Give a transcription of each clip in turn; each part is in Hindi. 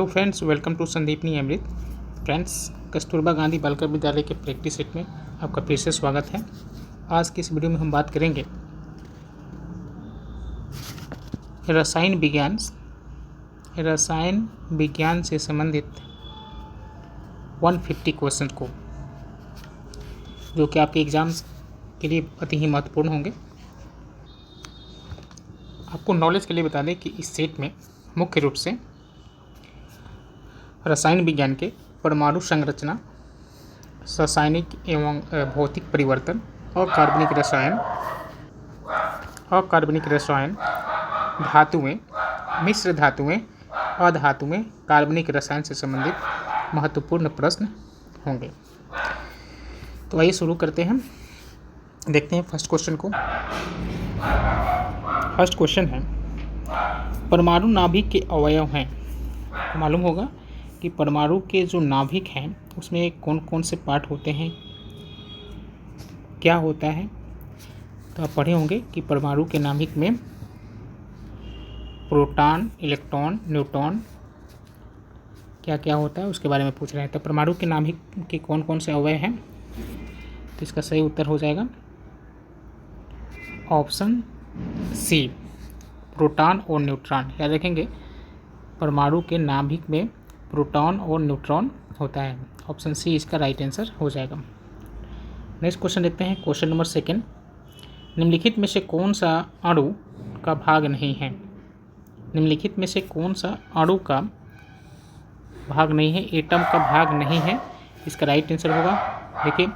Hello friends, welcome to Sandipani Amrit. Friends, Kasturba Gandhi बालिका विद्यालय के प्रैक्टिस सेट में आपका फिर से स्वागत है। आज की इस वीडियो में हम बात करेंगे रसायन विज्ञान से संबंधित 150 क्वेश्चन को, जो कि आपके एग्जाम्स के लिए अति ही महत्वपूर्ण होंगे। आपको नॉलेज के लिए बता दें कि इस सेट में मुख्य रूप से रसायन विज्ञान के परमाणु संरचना, रासायनिक एवं भौतिक परिवर्तन, अकार्बनिक रसायन, धातुएं, मिश्र धातुएं, अधातुएं, कार्बनिक रसायन से संबंधित महत्वपूर्ण प्रश्न होंगे। तो आइए शुरू करते हैं। देखते हैं फर्स्ट क्वेश्चन को। फर्स्ट क्वेश्चन है, परमाणु नाभिक के अवयव हैं। मालूम होगा कि परमाणु के जो नाभिक हैं उसमें कौन कौन से पार्ट होते हैं, क्या होता है। तो आप पढ़े होंगे कि परमाणु के नाभिक में प्रोटॉन, इलेक्ट्रॉन, न्यूट्रॉन क्या क्या होता है उसके बारे में पूछ रहे हैं। तो परमाणु के नाभिक के कौन कौन से अवयव हैं, तो इसका सही उत्तर हो जाएगा ऑप्शन सी, प्रोटॉन और न्यूट्रॉन। याद रखेंगे, परमाणु के नाभिक में प्रोटॉन और न्यूट्रॉन होता है। ऑप्शन सी इसका राइट आंसर हो जाएगा। नेक्स्ट क्वेश्चन देखते हैं। क्वेश्चन नंबर सेकंड, निम्नलिखित में से कौन सा अणु का भाग नहीं है। निम्नलिखित में से कौन सा अणु का भाग नहीं है, एटम का भाग नहीं है। इसका राइट आंसर होगा, देखिए,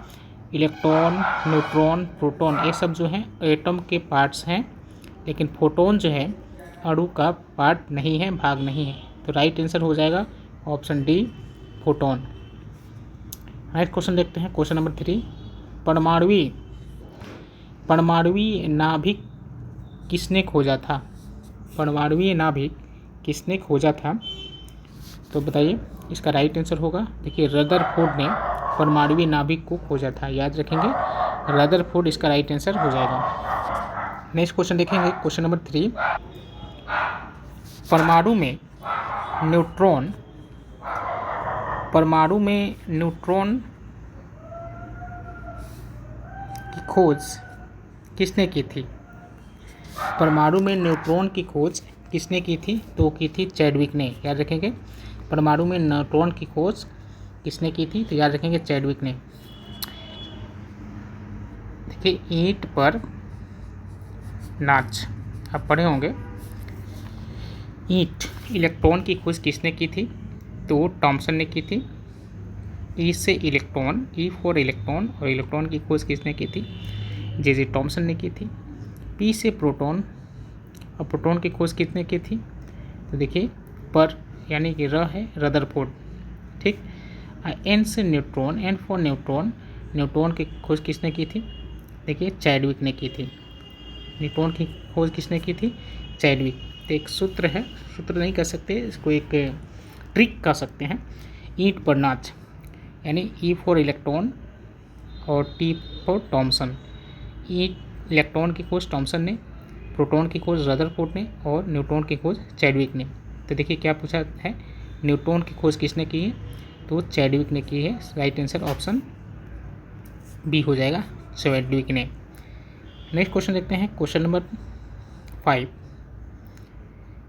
इलेक्ट्रॉन, न्यूट्रॉन, प्रोटॉन, ये सब जो हैं एटम के पार्ट्स हैं, लेकिन फोटोन जो है अणु का पार्ट नहीं है, भाग नहीं है। तो राइट आंसर हो जाएगा option D, photon. Next question देखते हैं। क्वेश्चन नंबर 3, परमाणुवीय नाभिक किसने खोजा था। परमाणुवीय नाभिक किसने खोजा था, तो बताइए। इसका राइट आंसर होगा, देखिए, रदरफोर्ड ने परमाणुवीय नाभिक को खोजा था। याद रखेंगे, रदरफोर्ड इसका राइट आंसर हो जाएगा। नेक्स्ट क्वेश्चन देखेंगे। क्वेश्चन नंबर 3, परमाणु में न्यूट्रॉन की खोज किसने की थी। परमाणु में न्यूट्रॉन की खोज किसने की थी, तो की थी चैडविक ने। याद रखेंगे, परमाणु में न्यूट्रॉन की खोज किसने की थी, तो याद रखेंगे चैडविक ने। देखिए, ईंट पर नाच, आप पढ़े होंगे। ईंट, इलेक्ट्रॉन की खोज किसने की थी, तो थॉमसन ने की थी। ई से इलेक्ट्रॉन, ई फॉर इलेक्ट्रॉन, और इलेक्ट्रॉन की खोज किसने की थी, जे थॉमसन ने की थी। पी से प्रोटॉन, और प्रोटॉन की खोज किसने की थी, तो देखिए पर यानी कि र है रदरफोर्ड, ठीक। एन से neutron, N for neutron, neutron की खोज किसने की थी, देखिए चैडविक ने की थी। न्यूट्रॉन की खोज किसने की थी, चैडविक। तो एक सूत्र है, सूत्र नहीं कह सकते इसको, एक ट्रिक कह सकते हैं। ईंट पर नाच, यानी ई फॉर इलेक्ट्रॉन और टी फॉर थॉमसन। ईंट, इलेक्ट्रॉन की खोज थॉमसन ने, प्रोटॉन की खोज रदरफोर्ड ने, और न्यूट्रॉन की खोज चैडविक ने। तो देखिए क्या पूछा है, न्यूट्रॉन की खोज किसने की है, तो चैडविक ने की है। राइट आंसर ऑप्शन बी हो जाएगा, चैडविक ने। नेक्स्ट क्वेश्चन देखते हैं। Question number 5।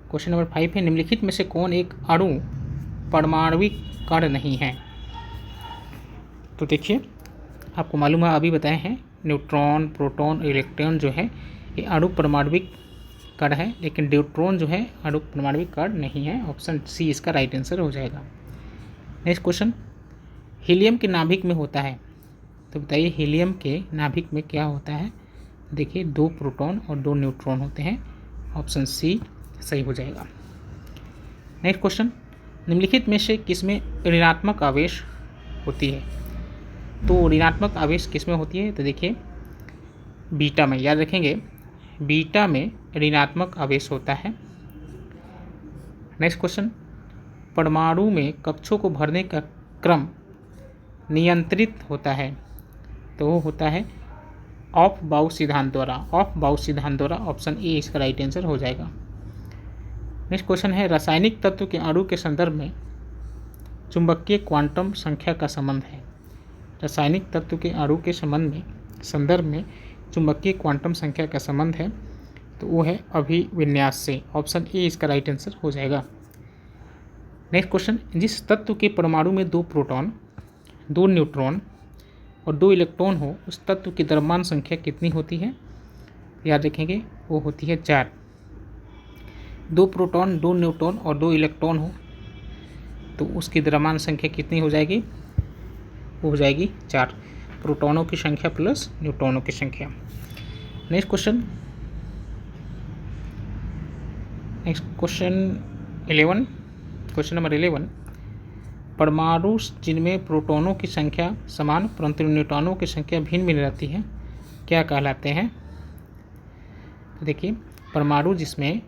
क्वेश्चन नंबर 5 है, निम्नलिखित में से कौन एक अणु परमाणविक कण नहीं है। तो देखिए, आपको मालूम है, अभी बताए हैं, न्यूट्रॉन, प्रोटॉन, इलेक्ट्रॉन जो है ये अणु परमाणविक कण है, लेकिन न्यूट्रॉन जो है अणु परमाणविक कण नहीं है। ऑप्शन सी इसका राइट आंसर हो जाएगा। नेक्स्ट क्वेश्चन, हीलियम के नाभिक में होता है, तो बताइए हीलियम के नाभिक में क्या होता है। देखिए, 2 प्रोटॉन और 2 न्यूट्रॉन होते हैं। ऑप्शन सी सही हो जाएगा। नेक्स्ट क्वेश्चन, निम्नलिखित में से किसमें ऋणात्मक आवेश होती है। तो ऋणात्मक आवेश किसमें होती है, तो देखिए बीटा में। याद रखेंगे, बीटा में ऋणात्मक आवेश होता है। नेक्स्ट क्वेश्चन, परमाणु में कक्षों को भरने का क्रम नियंत्रित होता है, तो वो होता है ऑफ बाउ सिद्धांत द्वारा। ऑफ बाउ सिद्धांत द्वारा, ऑप्शन ए इसका राइट आंसर हो जाएगा। नेक्स्ट क्वेश्चन है रासायनिक तत्व के अणु के संदर्भ में चुंबकीय क्वांटम संख्या का संबंध है। रासायनिक तत्व के अणु के संदर्भ में चुंबकीय क्वांटम संख्या का संबंध है, तो वो है अभिविन्यास से। ऑप्शन ए इसका राइट आंसर हो जाएगा। नेक्स्ट क्वेश्चन, जिस तत्व के परमाणु में 2 प्रोटॉन 2 न्यूट्रॉन और 2 इलेक्ट्रॉन हो, उस तत्व की द्रव्यमान संख्या कितनी होती है? याद रखेंगे, वो होती है 4। 2 प्रोटॉन 2 न्यूट्रॉन और 2 इलेक्ट्रॉन हो तो उसकी द्रव्यमान संख्या कितनी हो जाएगी? वो हो जाएगी 4, प्रोटॉनों की संख्या प्लस न्यूट्रॉनों की संख्या। नेक्स्ट क्वेश्चन 11, क्वेश्चन नंबर 11, परमाणु जिनमें प्रोटॉनों की संख्या समान परंतु न्यूट्रॉनों की संख्या भिन्न भिन्न रहती है क्या कहलाते हैं? तो देखिए, परमाणु जिसमें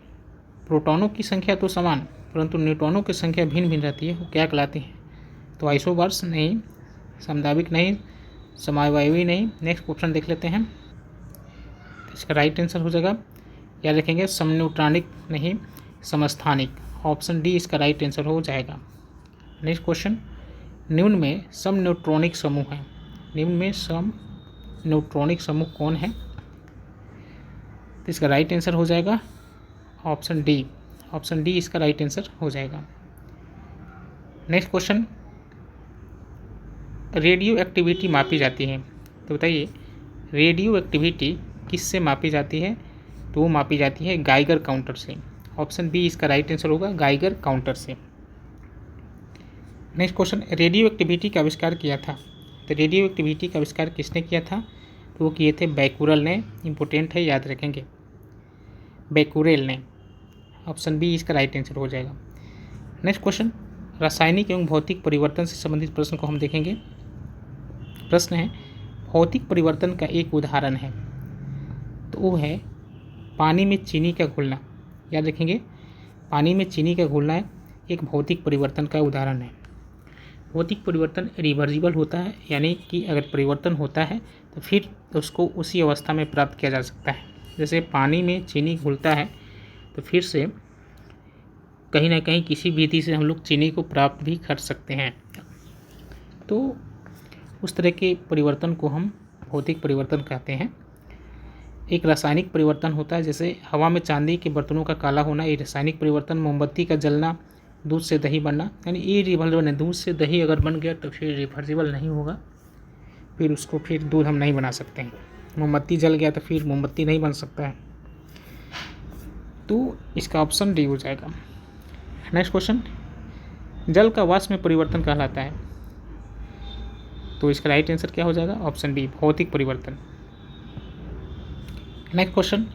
प्रोटॉनों की संख्या तो समान परंतु न्यूट्रॉनों की संख्या भिन्न भिन्न रहती है वो क्या कहलाती है? तो आइसोबर्स नहीं, समदाविक नहीं, समावयवी नहीं। नेक्स्ट क्वेश्चन देख लेते हैं, इसका राइट आंसर हो जाएगा, याद रखेंगे, समन्यूट्रॉनिक नहीं, समस्थानिक। ऑप्शन डी इसका राइट आंसर हो जाएगा। नेक्स्ट क्वेश्चन, निम्न में सम न्यूट्रॉनिक समूह है। निम्न में सम न्यूट्रॉनिक समूह कौन है? तो इसका राइट आंसर हो जाएगा ऑप्शन डी। ऑप्शन डी इसका राइट आंसर हो जाएगा। नेक्स्ट क्वेश्चन, रेडियो एक्टिविटी मापी जाती है, तो बताइए रेडियो एक्टिविटी किससे मापी जाती है? तो वो मापी जाती है गाइगर काउंटर से। ऑप्शन बी इसका राइट आंसर होगा, गाइगर काउंटर से। नेक्स्ट क्वेश्चन, रेडियो एक्टिविटी का आविष्कार किया था। तो रेडियो एक्टिविटी का आविष्कार किसने किया था? तो वो किए थे बैकुरेल ने। इम्पोर्टेंट है, याद रखेंगे, बैकुरेल ने। ऑप्शन बी इसका राइट आंसर हो जाएगा। नेक्स्ट क्वेश्चन, रासायनिक एवं भौतिक परिवर्तन से संबंधित प्रश्न को हम देखेंगे। प्रश्न है, भौतिक परिवर्तन का एक उदाहरण है, तो वो है पानी में चीनी का घुलना। याद रखेंगे, पानी में चीनी का घुलना एक भौतिक परिवर्तन का उदाहरण है। भौतिक परिवर्तन रिवर्सिबल होता है, यानी कि अगर परिवर्तन होता है तो फिर उसको उसी अवस्था में प्राप्त किया जा सकता है। जैसे पानी में चीनी घुलता है तो फिर से कहीं ना कहीं किसी विधि से हम लोग चीनी को प्राप्त भी कर सकते हैं। तो उस तरह के परिवर्तन को हम भौतिक परिवर्तन कहते हैं। एक रासायनिक परिवर्तन होता है, जैसे हवा में चांदी के बर्तनों का काला होना, ये रासायनिक परिवर्तन। मोमबत्ती का जलना, दूध से दही बनना, यानी इरिवर्सिबल है। दूध से दही अगर बन गया तो फिर रिवर्सिबल नहीं होगा, फिर उसको फिर दूध हम नहीं बना सकते हैं। मोमबत्ती जल गया तो फिर मोमबत्ती नहीं बन सकता है। तो इसका ऑप्शन डी हो जाएगा। नेक्स्ट क्वेश्चन, जल का वाष्प में परिवर्तन कहलाता है, तो इसका राइट आंसर क्या हो जाएगा? ऑप्शन डी, भौतिक परिवर्तन। नेक्स्ट क्वेश्चन,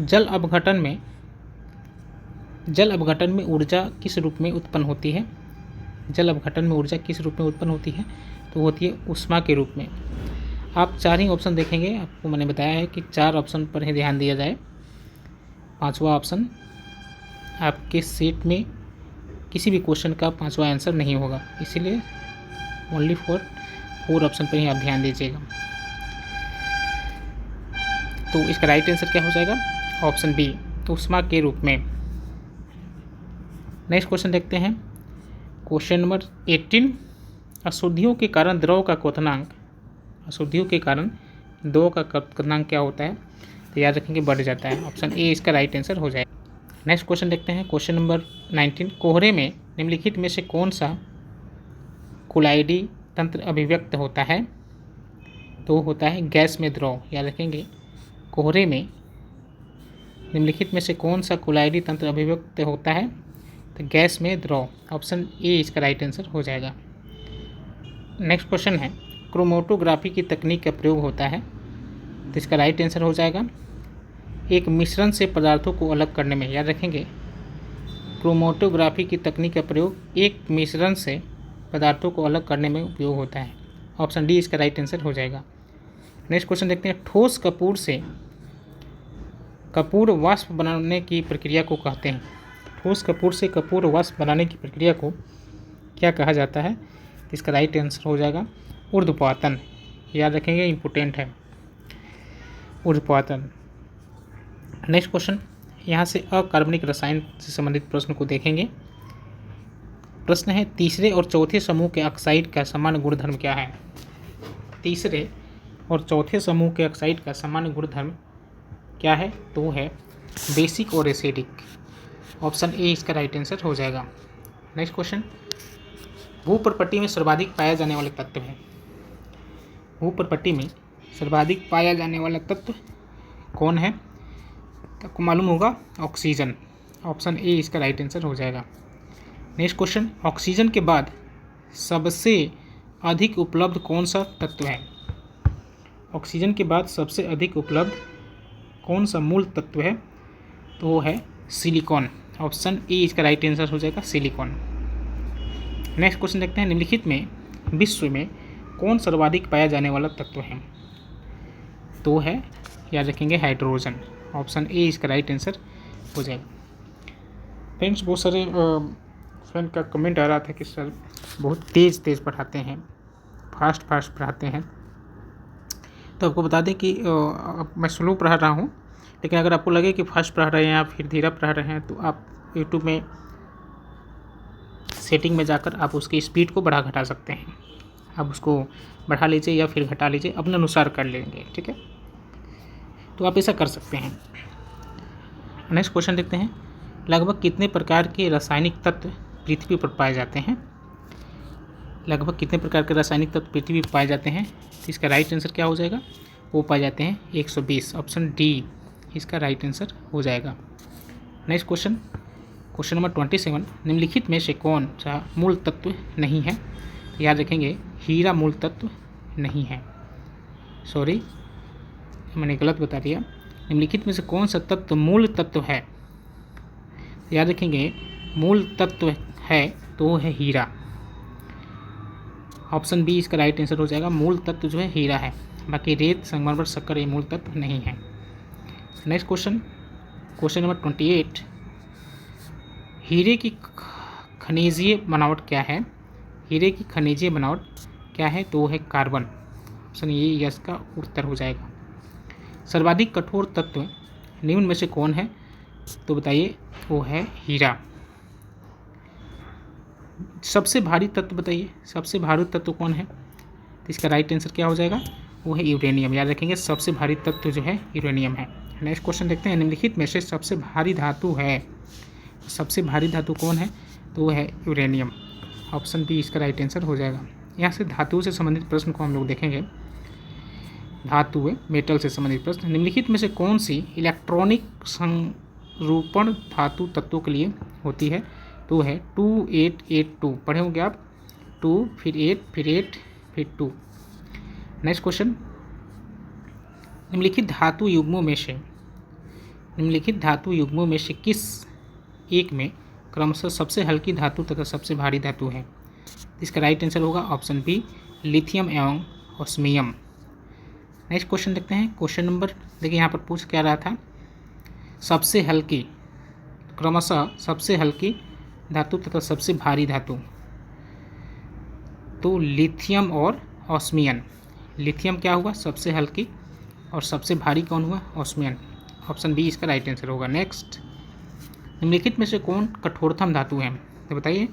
जल अपघटन में ऊर्जा किस रूप में उत्पन्न होती है? जल अपघटन में ऊर्जा किस रूप में उत्पन्न होती है? तो होती है ऊष्मा के रूप में। आप 4 ही ऑप्शन देखेंगे, आपको मैंने बताया है कि 4 ऑप्शन पर ही ध्यान दिया जाए। 5वां ऑप्शन आपके सेट में किसी भी क्वेश्चन का 5वां आंसर नहीं होगा, इसीलिए ओनली 4 ऑप्शन पर ही आप ध्यान दीजिएगा। तो इसका राइट आंसर क्या हो जाएगा? ऑप्शन बी, ऊष्मा के रूप में। नेक्स्ट क्वेश्चन देखते हैं, क्वेश्चन नंबर 18, अशुद्धियों के कारण द्रव का क्वथनांक। अशुद्धियों के कारण द्रव का क्वथनांक क्या होता है? तो याद रखेंगे, बढ़ जाता है। ऑप्शन ए इसका राइट आंसर हो जाएगा। नेक्स्ट क्वेश्चन देखते हैं, क्वेश्चन नंबर 19, कोहरे में निम्नलिखित में से कौन सा कोलाइडी तंत्र अभिव्यक्त होता है? तो होता है गैस में द्रव। याद रखेंगे, कोहरे में निम्नलिखित में से कौन सा कोलाइडी तंत्र अभिव्यक्त होता है? तो गैस में द्रव। ऑप्शन ए इसका राइट आंसर हो जाएगा। नेक्स्ट क्वेश्चन है, क्रोमेटोग्राफी की तकनीक का प्रयोग होता है, तो इसका राइट आंसर हो जाएगा एक मिश्रण से पदार्थों को अलग करने में। याद रखेंगे, क्रोमेटोग्राफी की तकनीक का प्रयोग एक मिश्रण से पदार्थों को अलग करने में उपयोग होता है। ऑप्शन डी इसका राइट आंसर हो जाएगा। नेक्स्ट क्वेश्चन देखते हैं, ठोस कपूर से कपूर वाष्प बनाने की प्रक्रिया को कहते हैं। ठोस कपूर से कपूर वाष्प बनाने की प्रक्रिया को क्या कहा जाता है? इसका राइट आंसर हो जाएगा ऊर्ध्वपातन। याद रखेंगे, इम्पोर्टेंट है ऊर्ध्वपातन। नेक्स्ट क्वेश्चन, यहाँ से अकार्बनिक रसायन से संबंधित प्रश्न को देखेंगे। प्रश्न है तीसरे और चौथे समूह के ऑक्साइड का सामान्य गुणधर्म क्या है। तीसरे और चौथे समूह के ऑक्साइड का सामान्य गुणधर्म क्या है, तो है बेसिक और एसिडिक। ऑप्शन ए इसका राइट आंसर हो जाएगा। नेक्स्ट क्वेश्चन, भूपर्पट्टी में सर्वाधिक पाया जाने वाला तत्व है। भूपर्पट्टी में सर्वाधिक पाया जाने वाला तत्व कौन है, आपको मालूम होगा ऑक्सीजन। ऑप्शन ए इसका राइट आंसर हो जाएगा। नेक्स्ट क्वेश्चन, ऑक्सीजन के बाद सबसे अधिक उपलब्ध कौन सा तत्व है। ऑक्सीजन के बाद सबसे अधिक उपलब्ध कौन सा मूल तत्व है, तो वो है सिलिकॉन। ऑप्शन ए इसका राइट आंसर हो जाएगा सिलिकॉन। नेक्स्ट क्वेश्चन देखते हैं, निम्नलिखित में विश्व में कौन सर्वाधिक पाया जाने वाला तत्व है, तो है याद रखेंगे हाइड्रोजन। ऑप्शन ए इसका राइट आंसर हो जाएगा। फ्रेंड्स, बहुत सारे फ्रेंड का कमेंट आ रहा था कि सर बहुत तेज़ पढ़ाते हैं, फास्ट पढ़ाते हैं। तो आपको बता दें कि मैं स्लो पढ़ा रहा हूँ, लेकिन अगर आपको लगे कि फास्ट पढ़ा रहे हैं या फिर धीरे पढ़ा रहे हैं, तो आप यूट्यूब में सेटिंग में जाकर आप उसकी स्पीड को बढ़ा घटा सकते हैं। आप उसको बढ़ा लीजिए या फिर घटा लीजिए, अपने अनुसार कर लेंगे, ठीक है। तो आप ऐसा कर सकते हैं। नेक्स्ट क्वेश्चन देखते हैं, लगभग कितने प्रकार के रासायनिक तत्व पृथ्वी पर पाए जाते हैं। लगभग कितने प्रकार के रासायनिक तत्व पृथ्वी पर पाए जाते हैं, इसका राइट आंसर क्या हो जाएगा, वो पाए जाते हैं 120। ऑप्शन डी इसका राइट आंसर हो जाएगा। नेक्स्ट क्वेश्चन, क्वेश्चन नंबर 27, निम्नलिखित में से कौन सा मूल तत्व नहीं है। याद रखेंगे हीरा मूल तत्व नहीं है। सॉरी, मैंने गलत बता दिया। निम्नलिखित में से कौन सा तत्व मूल तत्व है, याद रखेंगे मूल तत्व है तो है हीरा। ऑप्शन बी इसका राइट आंसर हो जाएगा। मूल तत्व जो है हीरा है, बाकी रेत, संगमरमर, शक्कर ये मूल तत्व नहीं है। नेक्स्ट क्वेश्चन, क्वेश्चन नंबर 28, हीरे की खनिजीय बनावट क्या है। हीरे की खनिजीय बनावट क्या है, तो है कार्बन। ऑप्शन ये यस का उत्तर हो जाएगा। सर्वाधिक कठोर तत्व निम्न में से कौन है, तो बताइए, वो है हीरा। सबसे भारी तत्व बताइए, सबसे भारी तत्व कौन है, तो इसका राइट आंसर क्या हो जाएगा, वो है यूरेनियम। याद रखेंगे सबसे भारी तत्व जो है यूरेनियम है। नेक्स्ट क्वेश्चन देखते हैं, निम्नलिखित में से सबसे भारी धातु है। सबसे भारी धातु कौन है, तो वो है यूरेनियम। ऑप्शन बी इसका राइट आंसर हो जाएगा। यहाँ से धातु से संबंधित प्रश्न को हम लोग देखेंगे। धातु मेटल से संबंधित प्रश्न, निम्नलिखित में से कौन सी इलेक्ट्रॉनिक संरूपण धातु तत्वों के लिए होती है, तो है 2882। पढ़े होंगे आप, 2 फिर 8 फिर 8 फिर 2। नेक्स्ट क्वेश्चन, निम्नलिखित धातु युग्मों में से किस एक में क्रमशः सबसे हल्की धातु तथा सबसे भारी धातु है। इसका राइट आंसर होगा ऑप्शन बी, लिथियम एवं ऑस्मियम। नेक्स्ट क्वेश्चन देखते हैं। क्वेश्चन नंबर देखिए यहाँ पर पूछ क्या रहा था, सबसे हल्की, क्रमशः सबसे हल्की धातु तथा सबसे भारी धातु, तो लिथियम और ऑस्मियन। लिथियम क्या हुआ सबसे हल्की और सबसे भारी कौन हुआ ऑस्मियन। ऑप्शन बी इसका राइट आंसर होगा। नेक्स्ट, निम्नलिखित में से कौन कठोरतम धातु है, तो बताइए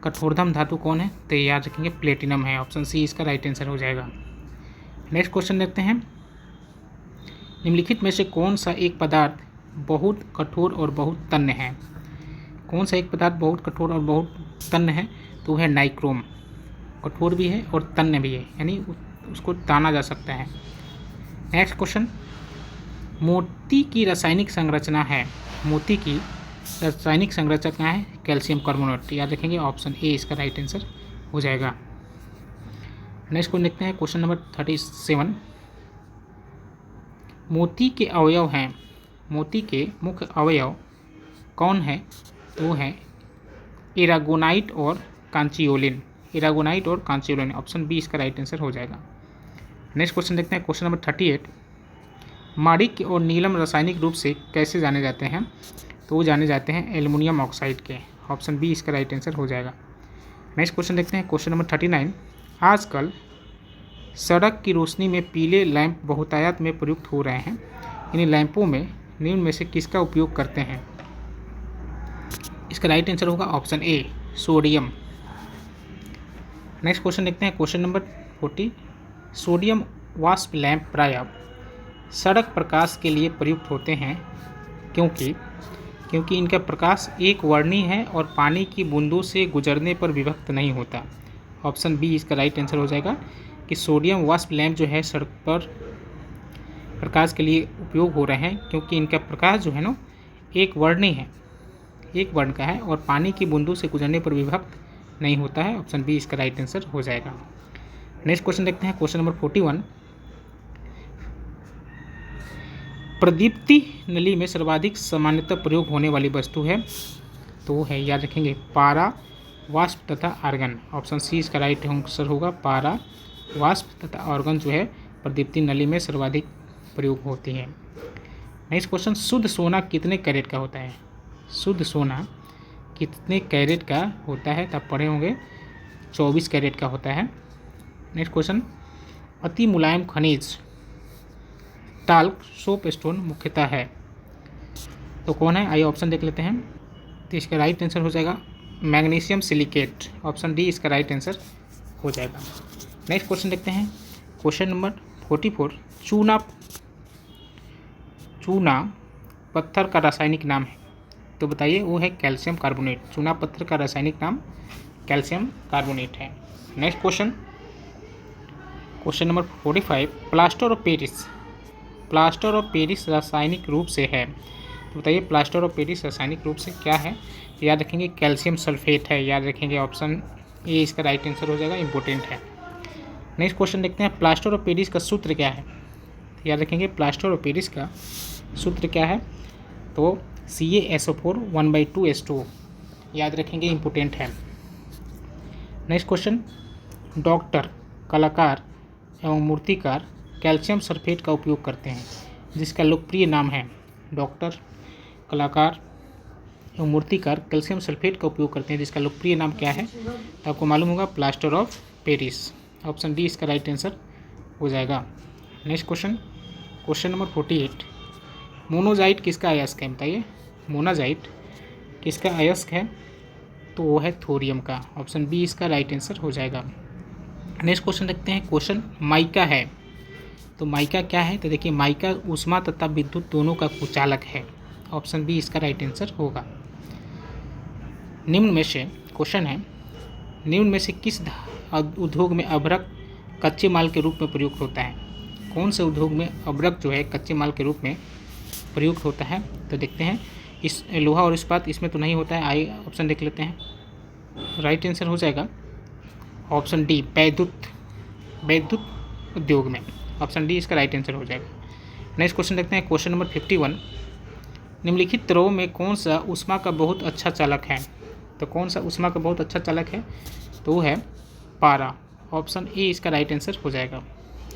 कठोरतम धातु कौन है, तो याद रखेंगे प्लेटिनम है। ऑप्शन सी इसका राइट आंसर हो जाएगा। नेक्स्ट क्वेश्चन देखते हैं, निम्नलिखित में से कौन सा एक पदार्थ बहुत कठोर और बहुत तन्य है। कौन सा एक पदार्थ बहुत कठोर और बहुत तन्य है, तो है नाइक्रोम। कठोर भी है और तन्य भी है, यानी उसको ताना जा सकता है। नेक्स्ट क्वेश्चन, मोती की रासायनिक संरचना है। मोती की रासायनिक संरचना क्या है, कैल्शियम कार्बोनेट। याद रखेंगे ऑप्शन ए इसका राइट आंसर हो जाएगा। नेक्स्ट क्वेश्चन देखते हैं, क्वेश्चन नंबर 37, मोती के अवयव हैं। मोती के मुख्य अवयव कौन है, तो है एरागोनाइट और कांचियोलिन। एरागोनाइट और कांचियोलिन, ऑप्शन बी इसका राइट आंसर हो जाएगा। नेक्स्ट क्वेश्चन देखते हैं, क्वेश्चन नंबर 38, माणिक्य और नीलम रासायनिक रूप से कैसे जाने जाते हैं, तो वो जाने जाते हैं एल्युमिनियम ऑक्साइड के। ऑप्शन बी इसका राइट आंसर हो जाएगा। नेक्स्ट क्वेश्चन देखते हैं, क्वेश्चन नंबर 39, आजकल सड़क की रोशनी में पीले लैंप बहुतायत में प्रयुक्त हो रहे हैं। इन लैंपों में निम्न में से किसका उपयोग करते हैं? इसका राइट आंसर होगा option A, sodium. Next question देखते हैं, क्वेश्चन नंबर 40। सोडियम वाष्प लैंप प्रायः सड़क प्रकाश के लिए प्रयुक्त होते हैं क्योंकि इनका प्रकाश एक वर्णीय है और पानी की बूंदों से गुजरने पर विभक्त नहीं होता। ऑप्शन बी इसका राइट आंसर हो जाएगा कि सोडियम वाष्प लैंप जो है सड़क पर प्रकाश के लिए उपयोग हो रहे हैं क्योंकि इनका प्रकाश जो है ना एक वर्णीय है, एक वर्ण का है और पानी की बूंदों से गुजरने पर विभक्त नहीं होता है। ऑप्शन बी इसका राइट आंसर हो जाएगा। नेक्स्ट क्वेश्चन देखते हैं, क्वेश्चन नंबर 41। प्रदीप्ति नली में सर्वाधिक सामान्यतः प्रयोग होने वाली वस्तु है तो है, याद रखेंगे, पारा, वाष्प तथा आर्गन। ऑप्शन सी इसका राइट आंसर होगा, पारा, वाष्प तथा आर्गन जो है प्रदीप्ति नली में सर्वाधिक प्रयोग होती है। नेक्स्ट क्वेश्चन, शुद्ध सोना कितने कैरेट का होता है? शुद्ध सोना कितने कैरेट का होता है? तब पढ़े होंगे 24 कैरेट का होता है। नेक्स्ट क्वेश्चन, अति मुलायम खनिज टाल्क सोप स्टोन मुख्यतः है तो कौन है? आइए ऑप्शन देख लेते हैं। तो इसका राइट आंसर हो जाएगा मैग्नीशियम सिलिकेट। ऑप्शन डी इसका राइट आंसर हो जाएगा। नेक्स्ट क्वेश्चन देखते हैं, क्वेश्चन नंबर 44। चूना पत्थर का रासायनिक नाम है तो बताइए वो है कैल्शियम कार्बोनेट। चूना पत्थर का रासायनिक नाम कैल्शियम कार्बोनेट है। Next question, question number 45। Plaster of Paris रासायनिक रूप से है तो बताइए प्लास्टर ऑफ पेरिस रासायनिक रूप से क्या है? याद रखेंगे कैल्शियम सल्फेट है, याद रखेंगे ऑप्शन ए इसका राइट आंसर हो जाएगा, इंपॉर्टेंट है। नेक्स्ट क्वेश्चन देखते हैं, प्लास्टर ऑफ पेरिस का सूत्र क्या है? याद रखेंगे प्लास्टर ऑफ पेरिस का सूत्र क्या है? तो CaSO4 1/2H2, याद रखेंगे, इंपॉर्टेंट है। नेक्स्ट क्वेश्चन, डॉक्टर, कलाकार एवं मूर्तिकार कैल्शियम सल्फेट का उपयोग करते हैं जिसका लोकप्रिय नाम है। डॉक्टर, कलाकार एवं मूर्तिकार कैल्शियम सल्फेट का उपयोग करते हैं जिसका लोकप्रिय नाम क्या है? तो आपको मालूम होगा plaster of Paris. Option D इसका राइट आंसर हो जाएगा। Next question, question number 48। Monazite किसका अयस्क है? बताइए मोनाजाइट किसका अयस्क है? तो वो है थोरियम का। ऑप्शन बी इसका राइट आंसर हो जाएगा। नेक्स्ट क्वेश्चन देखते हैं, क्वेश्चन माइका है तो माइका क्या है? तो देखिए माइका ऊष्मा तथा विद्युत दोनों का कुचालक है। ऑप्शन बी इसका राइट आंसर होगा। निम्न में से क्वेश्चन है, निम्न में से किस उद्योग में अभ्रक कच्चे माल के रूप में प्रयुक्त होता है? कौन से उद्योग में अभ्रक जो है कच्चे माल के रूप में प्रयुक्त होता है? तो देखते हैं, इस लोहा और इस्पात इसमें तो नहीं होता है। आइए ऑप्शन देख लेते हैं। राइट आंसर हो जाएगा ऑप्शन डी, वैद्युत उद्योग में। ऑप्शन डी इसका राइट आंसर हो जाएगा। नेक्स्ट क्वेश्चन देखते हैं, क्वेश्चन नंबर 51। निम्नलिखित द्रव में कौन सा ऊष्मा का बहुत अच्छा चालक है? तो कौन सा ऊष्मा का बहुत अच्छा चालक है? तो वो है पारा। ऑप्शन ए इसका राइट आंसर हो जाएगा।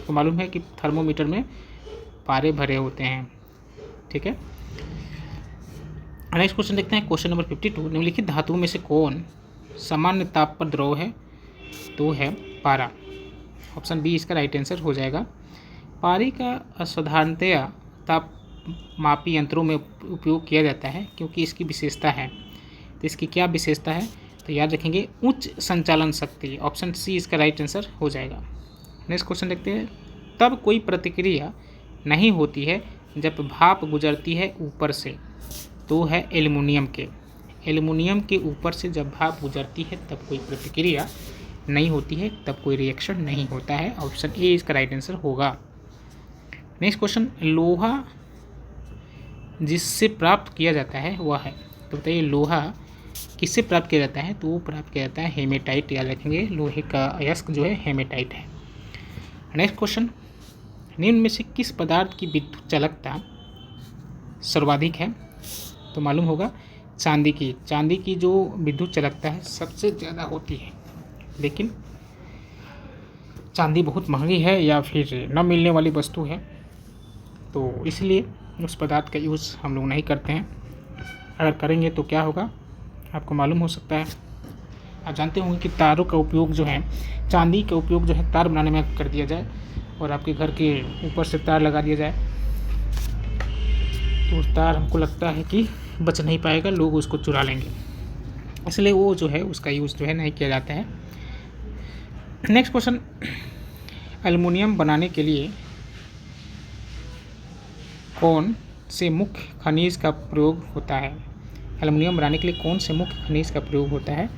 तो मालूम है कि थर्मोमीटर में पारे भरे होते हैं, ठीक है। नेक्स्ट क्वेश्चन देखते हैं, क्वेश्चन नंबर 52। निम्नलिखित धातुओं में से कौन सामान्य ताप पर द्रव है? तो है पारा। ऑप्शन बी इसका राइट आंसर हो जाएगा। पारे का असाधारणतया ताप मापी यंत्रों में उपयोग किया जाता है क्योंकि इसकी विशेषता है। तो इसकी क्या विशेषता है? तो याद रखेंगे उच्च संचालन शक्ति। ऑप्शन सी इसका राइट आंसर हो जाएगा। नेक्स्ट क्वेश्चन देखते हैं, तब कोई प्रतिक्रिया नहीं होती है जब भाप गुजरती है ऊपर से। तो है एल्युमिनियम के ऊपर से जब भाप गुजरती है तब कोई प्रतिक्रिया नहीं होती है, तब कोई रिएक्शन नहीं होता है। ऑप्शन ए इसका राइट आंसर होगा। नेक्स्ट क्वेश्चन, लोहा जिससे प्राप्त किया जाता है वह है। तो बताइए लोहा किससे प्राप्त किया जाता है? तो वो प्राप्त किया जाता है हेमेटाइट। याद रखेंगे लोहे का अयस्क जो है हेमेटाइट है। नेक्स्ट क्वेश्चन, निम्न में से किस पदार्थ की विद्युत चालकता सर्वाधिक है? तो मालूम होगा चांदी की जो विद्युत चालकता है सबसे ज़्यादा होती है, लेकिन चांदी बहुत महंगी है या फिर न मिलने वाली वस्तु है, तो इसलिए उस पदार्थ का यूज़ हम लोग नहीं करते हैं। अगर करेंगे तो क्या होगा आपको मालूम हो सकता है। आप जानते होंगे कि तारों का उपयोग जो है, चांदी का उपयोग जो है तार बनाने में कर दिया जाए और आपके घर के ऊपर से तार लगा दिया जाए तो तार हमको लगता है कि बच नहीं पाएगा, लोग उसको चुरा लेंगे, इसलिए वो जो है उसका यूज़ जो है नहीं किया जाता है। नेक्स्ट क्वेश्चन, एल्युमिनियम बनाने के लिए कौन से मुख्य खनिज का प्रयोग होता है? एल्युमिनियम बनाने के लिए कौन से मुख्य खनिज का प्रयोग होता है?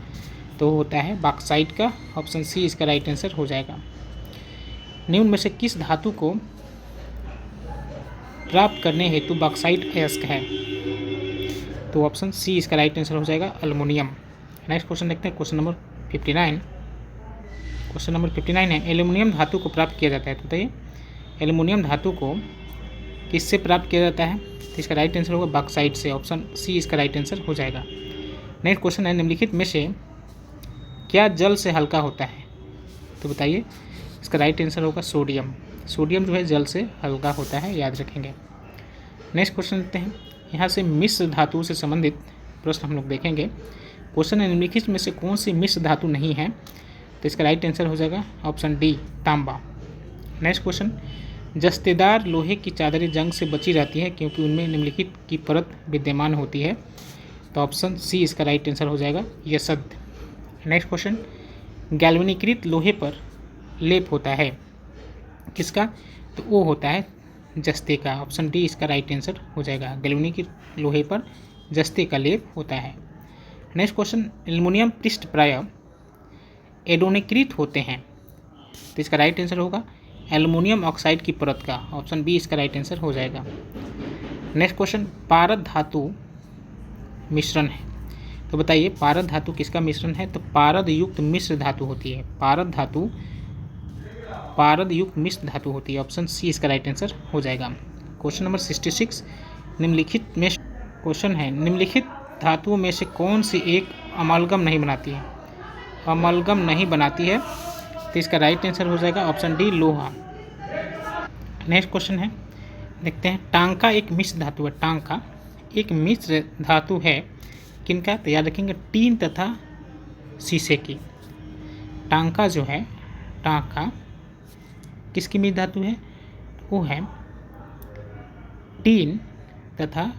तो होता है बॉक्साइट का। ऑप्शन सी इसका राइट आंसर हो जाएगा। निम्न में से किस धातु को प्राप्त करने हेतु बॉक्साइट अयस्क है? तो ऑप्शन सी इसका राइट आंसर हो जाएगा, एल्युमिनियम। नेक्स्ट क्वेश्चन देखते हैं, क्वेश्चन नंबर 59। क्वेश्चन नंबर 59 है, एल्युमिनियम धातु को प्राप्त किया जाता है। तो बताइए एल्युमिनियम धातु को किससे प्राप्त किया जाता है? तो इसका राइट आंसर होगा बॉक्साइट से। ऑप्शन सी इसका राइट आंसर हो जाएगा। नेक्स्ट क्वेश्चन है, निम्नलिखित में से क्या जल से हल्का होता है? तो बताइए इसका राइट आंसर होगा सोडियम। सोडियम जो है जल से हल्का होता है, याद रखेंगे। नेक्स्ट क्वेश्चन लेते हैं, यहाँ से मिश्र धातु से संबंधित प्रश्न हम लोग देखेंगे। क्वेश्चन है, निम्नलिखित में से कौन सी मिश्र धातु नहीं है? तो इसका राइट आंसर हो जाएगा ऑप्शन डी, तांबा। नेक्स्ट क्वेश्चन, जस्तेदार लोहे की चादरें जंग से बची रहती है क्योंकि उनमें निम्नलिखित की परत विद्यमान होती है। तो ऑप्शन सी इसका राइट आंसर हो जाएगा, यसद। नेक्स्ट क्वेश्चन, गैल्वेनीकृत लोहे पर लेप होता है, किसका? तो वो होता है जस्ते का। ऑप्शन डी इसका राइट आंसर हो जाएगा, गैल्वेनीकृत लोहे पर जस्ते का लेप होता है। नेक्स्ट क्वेश्चन, एल्युमिनियम पृष्ठ प्रायः एडोनीकृत होते हैं। तो इसका राइट आंसर होगा एल्युमिनियम ऑक्साइड की परत का। ऑप्शन बी इसका राइट आंसर हो जाएगा। नेक्स्ट क्वेश्चन, पारद धातु मिश्रण है। तो बताइए पारद धातु किसका मिश्रण है? तो पारद युक्त मिश्र धातु होती है। पारद धातु पारद युक्त मिश्र धातु होती है। ऑप्शन सी इसका राइट आंसर हो जाएगा। क्वेश्चन नंबर 66, निम्नलिखित में क्वेश्चन है, निम्नलिखित धातुओं में से कौन सी एक अमालगम नहीं बनाती है? अमालगम नहीं बनाती है, तो इसका राइट आंसर हो जाएगा ऑप्शन डी, लोहा। नेक्स्ट क्वेश्चन है, देखते हैं, टांका एक मिश्र धातु है। टांका एक मिश्र धातु है, किनका? तो याद रखेंगे टीन तथा शीशे की। टांका जो है, टांका किसकी मिश्र धातु है? वो है टीन तथा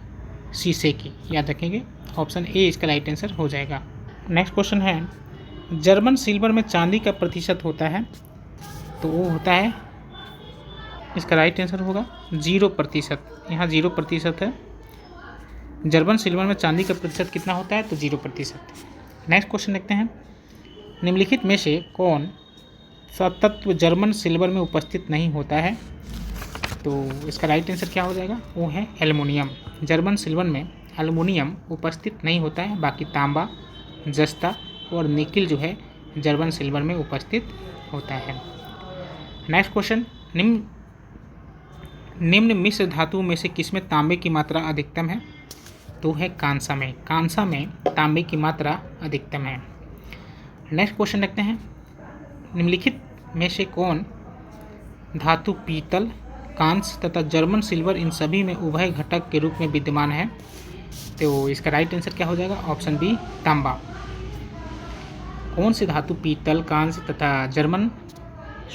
शीशे की, याद रखेंगे। ऑप्शन ए इसका राइट आंसर हो जाएगा। नेक्स्ट क्वेश्चन है, जर्मन सिल्वर में चांदी का प्रतिशत होता है, तो वो होता है, इसका राइट आंसर होगा 0%। यहाँ 0% है। जर्मन सिल्वर में चांदी का प्रतिशत कितना होता है? तो 0%। नेक्स्ट क्वेश्चन देखते हैं, निम्नलिखित में से कौन सा तत्व जर्मन सिल्वर में उपस्थित नहीं होता है? तो इसका राइट आंसर क्या हो जाएगा? वो है एल्युमिनियम। जर्मन सिल्वर में एल्युमिनियम उपस्थित नहीं होता है, बाकी तांबा, जस्ता और निकिल जो है जर्मन सिल्वर में उपस्थित होता है। नेक्स्ट क्वेश्चन, निम्न मिश्र धातुओं में से किसमें तांबे की मात्रा अधिकतम है? तो है कांसा में। कांसा में तांबे की मात्रा अधिकतम है। नेक्स्ट क्वेश्चन देखते हैं, निम्नलिखित में से कौन धातु पीतल, कांस्य तथा जर्मन सिल्वर इन सभी में उभय घटक के रूप में विद्यमान है? तो इसका राइट आंसर क्या हो जाएगा? ऑप्शन बी, तांबा। कौन सी धातु पीतल, कांस्य तथा जर्मन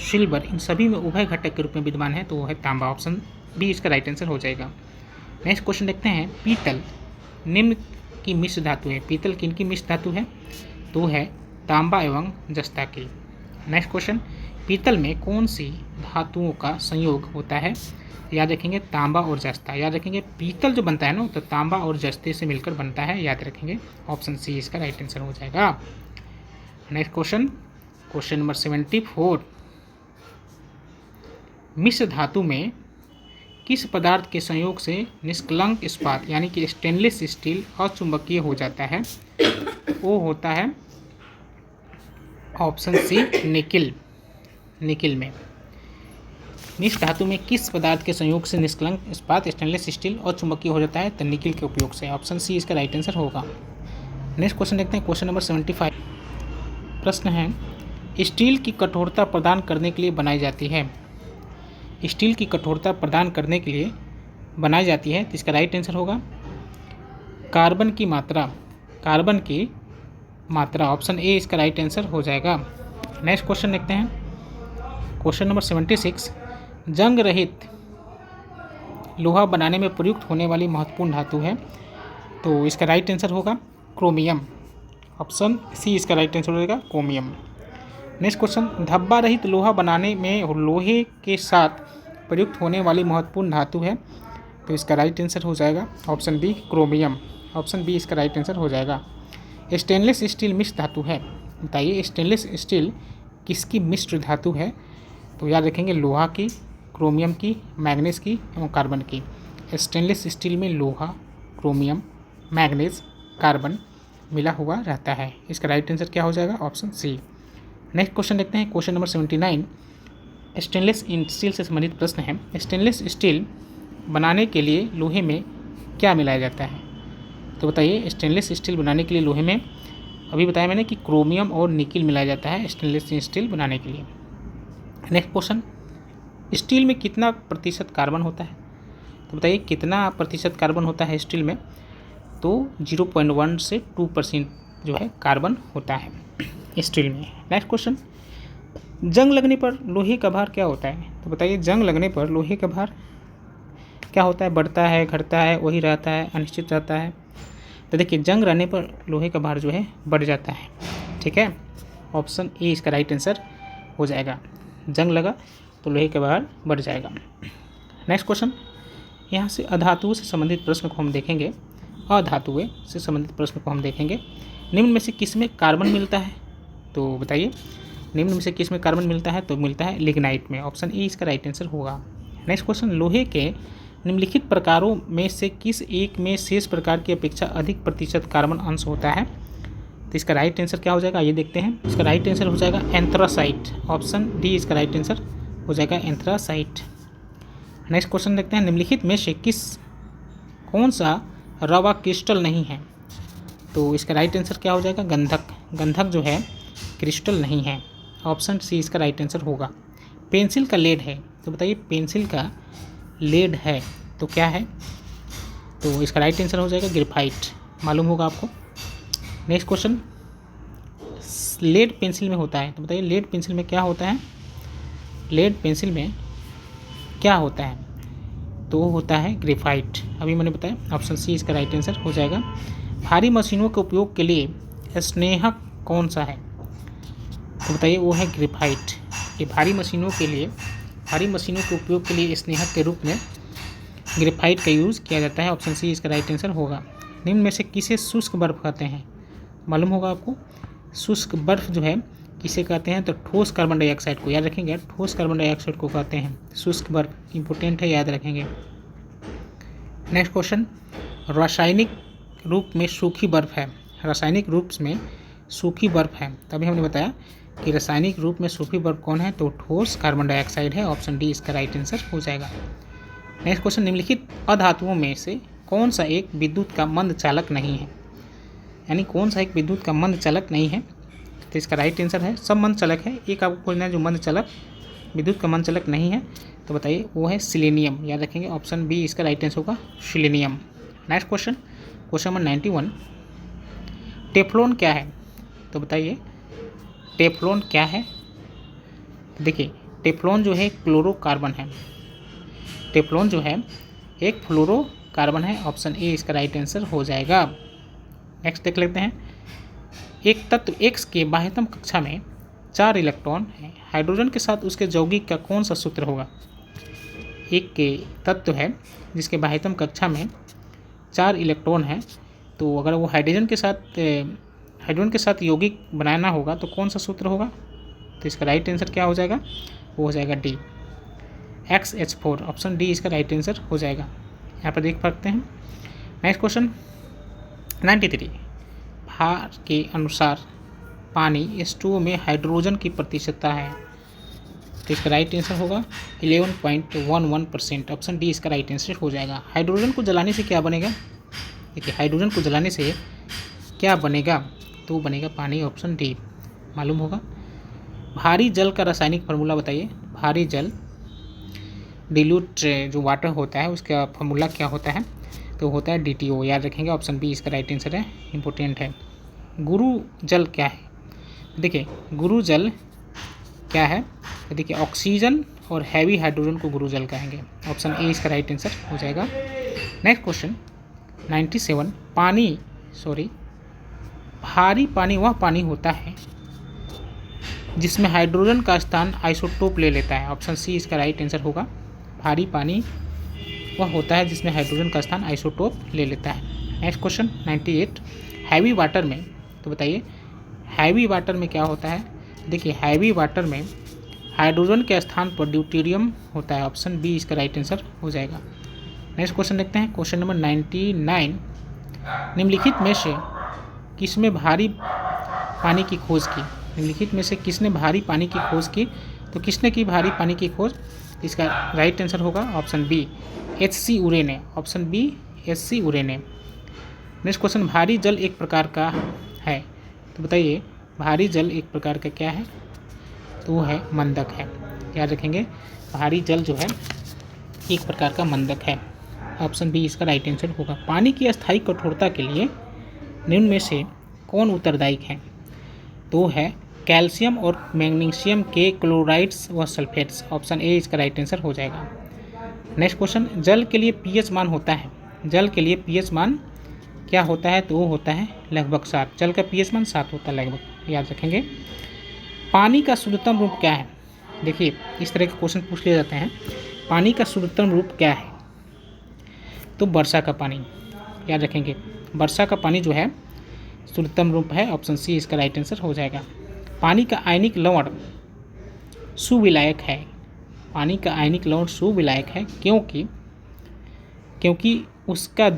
सिल्वर इन सभी में उभय घटक के रूप में विद्यमान है? तो वो है तांबा। ऑप्शन बी इसका राइट आंसर हो जाएगा। नेक्स्ट क्वेश्चन देखते हैं, पीतल निम्न की मिश्र धातु है। पीतल किनकी मिश्र धातु है? तो है तांबा एवं जस्ता की। नेक्स्ट क्वेश्चन, पीतल में कौन सी धातुओं का संयोग होता है? याद रखेंगे तांबा और जस्ता। याद रखेंगे पीतल जो बनता है ना, तो तांबा और जस्ते से मिलकर बनता है, याद रखेंगे। ऑप्शन सी इसका राइट आंसर हो जाएगा। नेक्स्ट क्वेश्चन, क्वेश्चन नंबर 74, मिश्र धातु में किस पदार्थ के संयोग से निष्कलंक इस्पात यानी कि स्टेनलेस स्टील अचुंबकीय हो जाता है? वो होता है ऑप्शन सी, निकिल। निकिल में मिश्र धातु में किस पदार्थ के संयोग से निष्कलंक इस्पात स्टेनलेस स्टील और चुंबकीय हो जाता है? तो निकिल के उपयोग से। ऑप्शन सी इसका राइट आंसर होगा। नेक्स्ट क्वेश्चन देखते हैं, क्वेश्चन नंबर 75। प्रश्न है, स्टील की कठोरता प्रदान करने के लिए बनाई जाती है। स्टील की कठोरता प्रदान करने के लिए बनाई जाती है, तो इसका राइट आंसर होगा कार्बन की मात्रा। कार्बन की मात्रा। ऑप्शन ए इसका राइट आंसर हो जाएगा। नेक्स्ट क्वेश्चन देखते हैं, क्वेश्चन नंबर 76। जंग रहित लोहा बनाने में प्रयुक्त होने वाली महत्वपूर्ण धातु है? तो इसका राइट आंसर होगा क्रोमियम। ऑप्शन सी इसका राइट आंसर होगा क्रोमियम। नेक्स्ट क्वेश्चन, धब्बा रहित लोहा बनाने में लोहे के साथ प्रयुक्त होने वाली महत्वपूर्ण धातु है? तो इसका राइट आंसर हो जाएगा option B chromium. Option B इसका राइट आंसर हो जाएगा। स्टेनलेस स्टील मिश्र धातु है, बताइए स्टेनलेस स्टील किसकी मिश्र धातु है? तो याद रखेंगे लोहा की, क्रोमियम की, मैग्नीज की एवं कार्बन की। स्टेनलेस स्टील में लोहा, क्रोमियम, मैग्नीज, कार्बन मिला हुआ रहता है। इसका राइट आंसर क्या हो जाएगा? Option C. नेक्स्ट क्वेश्चन देखते हैं, क्वेश्चन नंबर 79। स्टेनलेस स्टील से संबंधित प्रश्न है। स्टेनलेस स्टील बनाने के लिए लोहे में क्या मिलाया जाता है? तो बताइए स्टेनलेस स्टील बनाने के लिए लोहे में, अभी बताया मैंने कि क्रोमियम और निकिल मिलाया जाता है स्टेनलेस स्टील बनाने के लिए। नेक्स्ट क्वेश्चन, स्टील में कितना प्रतिशत कार्बन होता है? तो बताइए कितना प्रतिशत कार्बन होता है स्टील में? तो 0.1 से 2% जो है कार्बन होता है स्टील में। नेक्स्ट क्वेश्चन, जंग लगने पर लोहे का भार क्या होता है? तो बताइए जंग लगने पर लोहे का भार क्या होता है? बढ़ता है, घटता है, वही रहता है, अनिश्चित रहता है? तो देखिए जंग रहने पर लोहे का भार जो है बढ़ जाता है। ठीक है, ऑप्शन ए इसका राइट आंसर हो जाएगा। जंग लगा तो लोहे का भार बढ़ जाएगा। नेक्स्ट क्वेश्चन, यहाँ से अधातुओं से संबंधित प्रश्न को हम देखेंगे। अधातुएं से संबंधित प्रश्न को हम देखेंगे। निम्न में से किस में कार्बन मिलता है? तो बताइए निम्न में से किस में कार्बन मिलता है? तो मिलता है लिग्नाइट में। ऑप्शन ए इसका राइट आंसर होगा। नेक्स्ट क्वेश्चन, लोहे के निम्नलिखित प्रकारों में से किस एक में शेष प्रकार की अपेक्षा अधिक प्रतिशत कार्बन अंश होता है? तो इसका राइट आंसर क्या हो जाएगा, ये देखते हैं। इसका राइट आंसर हो जाएगा एंथ्रासाइट। ऑप्शन डी इसका राइट आंसर हो जाएगा एंथ्रासाइट। नेक्स्ट क्वेश्चन देखते हैं, निम्नलिखित में से कौन सा रवा क्रिस्टल नहीं है? तो इसका राइट आंसर क्या हो जाएगा? गंधक। गंधक जो है क्रिस्टल नहीं है। ऑप्शन सी इसका राइट आंसर होगा। पेंसिल का लेड है, तो बताइए पेंसिल का लेड है तो क्या है? तो इसका राइट आंसर हो जाएगा ग्रेफाइट। मालूम होगा आपको। नेक्स्ट क्वेश्चन, लेड पेंसिल में होता है, तो बताइए लेड पेंसिल में क्या होता है? लेड पेंसिल में क्या होता है? तो होता है ग्रेफाइट। अभी मैंने बताया ऑप्शन सी इसका राइट आंसर हो जाएगा। भारी मशीनों के उपयोग के लिए स्नेहक कौन सा है? तो बताइए वो है ग्रेफाइट। ये भारी मशीनों के उपयोग के लिए स्नेहक के रूप में ग्रेफाइट का यूज़ किया जाता है। ऑप्शन सी इसका राइट आंसर होगा। निम्न में से किसे शुष्क बर्फ कहते हैं? मालूम होगा आपको। शुष्क बर्फ जो है किसे कहते हैं? तो ठोस कार्बन डाइऑक्साइड को, याद रखेंगे, ठोस कार्बन डाइऑक्साइड को कहते हैं शुष्क बर्फ। इंपॉर्टेंट है, याद रखेंगे। नेक्स्ट क्वेश्चन, रासायनिक रूप में सूखी बर्फ है। रासायनिक रूप में सूखी बर्फ है, तभी हमने बताया कि रासायनिक रूप में सूखी बर्फ कौन है? तो ठोस कार्बन डाइऑक्साइड है। ऑप्शन डी इसका राइट आंसर हो जाएगा। नेक्स्ट क्वेश्चन, निम्नलिखित अधातुओं में से कौन सा एक विद्युत का मंद चालक नहीं है? यानी कौन सा एक विद्युत का मंद चालक नहीं है? तो इसका राइट आंसर है, सब मंद चालक है, एक आपको खोजना है जो मंद चालक, विद्युत का मंद चालक नहीं है। तो बताइए वो है सिलेनियम। याद रखेंगे ऑप्शन बी इसका राइट आंसर होगा selenium. Next question, question number 91, Teflon क्या है? तो बताइए टेफ्लॉन क्या है? देखिए टेफ्लॉन जो है क्लोरोकार्बन है। टेफ्लॉन जो है एक फ्लोरोकार्बन है। ऑप्शन ए इसका राइट आंसर हो जाएगा। नेक्स्ट देख लेते हैं, एक तत्व X के बाह्यतम कक्षा में 4 इलेक्ट्रॉन हैं। हाइड्रोजन के साथ उसके यौगिक का कौन सा सूत्र होगा? एक के तत्व है जिसके बाह्यतम कक्षा में 4 इलेक्ट्रॉन हैं, तो अगर वो हाइड्रोजन के साथ यौगिक बनाना होगा तो कौन सा सूत्र होगा? तो इसका राइट आंसर क्या हो जाएगा? वो हो जाएगा डी, XH4। ऑप्शन डी इसका राइट आंसर हो जाएगा। यहाँ पर देख सकते हैं। नेक्स्ट क्वेश्चन 93, भार के अनुसार पानी H2O में हाइड्रोजन की प्रतिशतता है। तो इसका राइट आंसर होगा 11.11%। ऑप्शन डी इसका राइट आंसर हो जाएगा। हाइड्रोजन को जलाने से क्या बनेगा? देखिए हाइड्रोजन को जलाने से क्या बनेगा? तो बनेगा पानी। ऑप्शन डी मालूम होगा। भारी जल का रासायनिक फार्मूला बताइए। भारी जल डिल्यूट जो वाटर होता है उसका फार्मूला क्या होता है? तो होता है DTO। याद रखेंगे ऑप्शन बी इसका राइट आंसर है, इम्पोर्टेंट है। गुरु जल क्या है? देखिए गुरु जल क्या है? तो देखिए ऑक्सीजन और हैवी हाइड्रोजन को गुरु जल कहेंगे। ऑप्शन ए इसका राइट आंसर हो जाएगा। नेक्स्ट क्वेश्चन 97, भारी पानी वह पानी होता है जिसमें हाइड्रोजन का स्थान आइसोटोप ले लेता है। ऑप्शन सी इसका राइट आंसर होगा। भारी पानी वह होता है जिसमें हाइड्रोजन का स्थान आइसोटोप ले लेता है। नेक्स्ट क्वेश्चन 98, हैवी वाटर में, तो बताइए हैवी वाटर में क्या होता है। देखिए हैवी वाटर में हाइड्रोजन के स्थान पर ड्यूटेरियम होता है। ऑप्शन बी इसका राइट आंसर हो जाएगा। नेक्स्ट क्वेश्चन देखते हैं, क्वेश्चन नंबर 99, निम्नलिखित में से किसने भारी पानी की खोज की। निम्नलिखित में से किसने भारी पानी की खोज की, तो किसने की भारी पानी की खोज, इसका राइट आंसर होगा ऑप्शन बी H.C. उरे ने। Option B H.C. उरे ने। नेक्स्ट क्वेश्चन, भारी जल एक प्रकार का है, तो बताइए भारी जल एक प्रकार का क्या है, तो वो है मंदक है। याद रखेंगे भारी जल जो है एक प्रकार का मंदक है। ऑप्शन बी इसका राइट आंसर होगा। पानी की अस्थायी कठोरता के लिए निम्न में से कौन उत्तरदायी है, तो है कैल्शियम और मैग्नीशियम के क्लोराइड्स व सल्फेट्स। ऑप्शन ए इसका राइट आंसर हो जाएगा। नेक्स्ट क्वेश्चन, जल के लिए पीएच मान होता है, जल के लिए पीएच मान क्या होता है, तो वो होता है लगभग 7। जल का पीएच मान 7 होता है लगभग, याद रखेंगे। पानी का शुद्धतम रूप क्या है, देखिए इस तरह के क्वेश्चन पूछ लिए जाते हैं। पानी का शुद्धतम रूप क्या है, तो वर्षा का पानी, याद रखेंगे वर्षा का पानी जो है शुद्धतम रूप है। ऑप्शन सी इसका राइट आंसर हो जाएगा। पानी का आयनिक लवण सुविलायक है, पानी का आयनिक लवण सुविलायक है क्योंकि उसका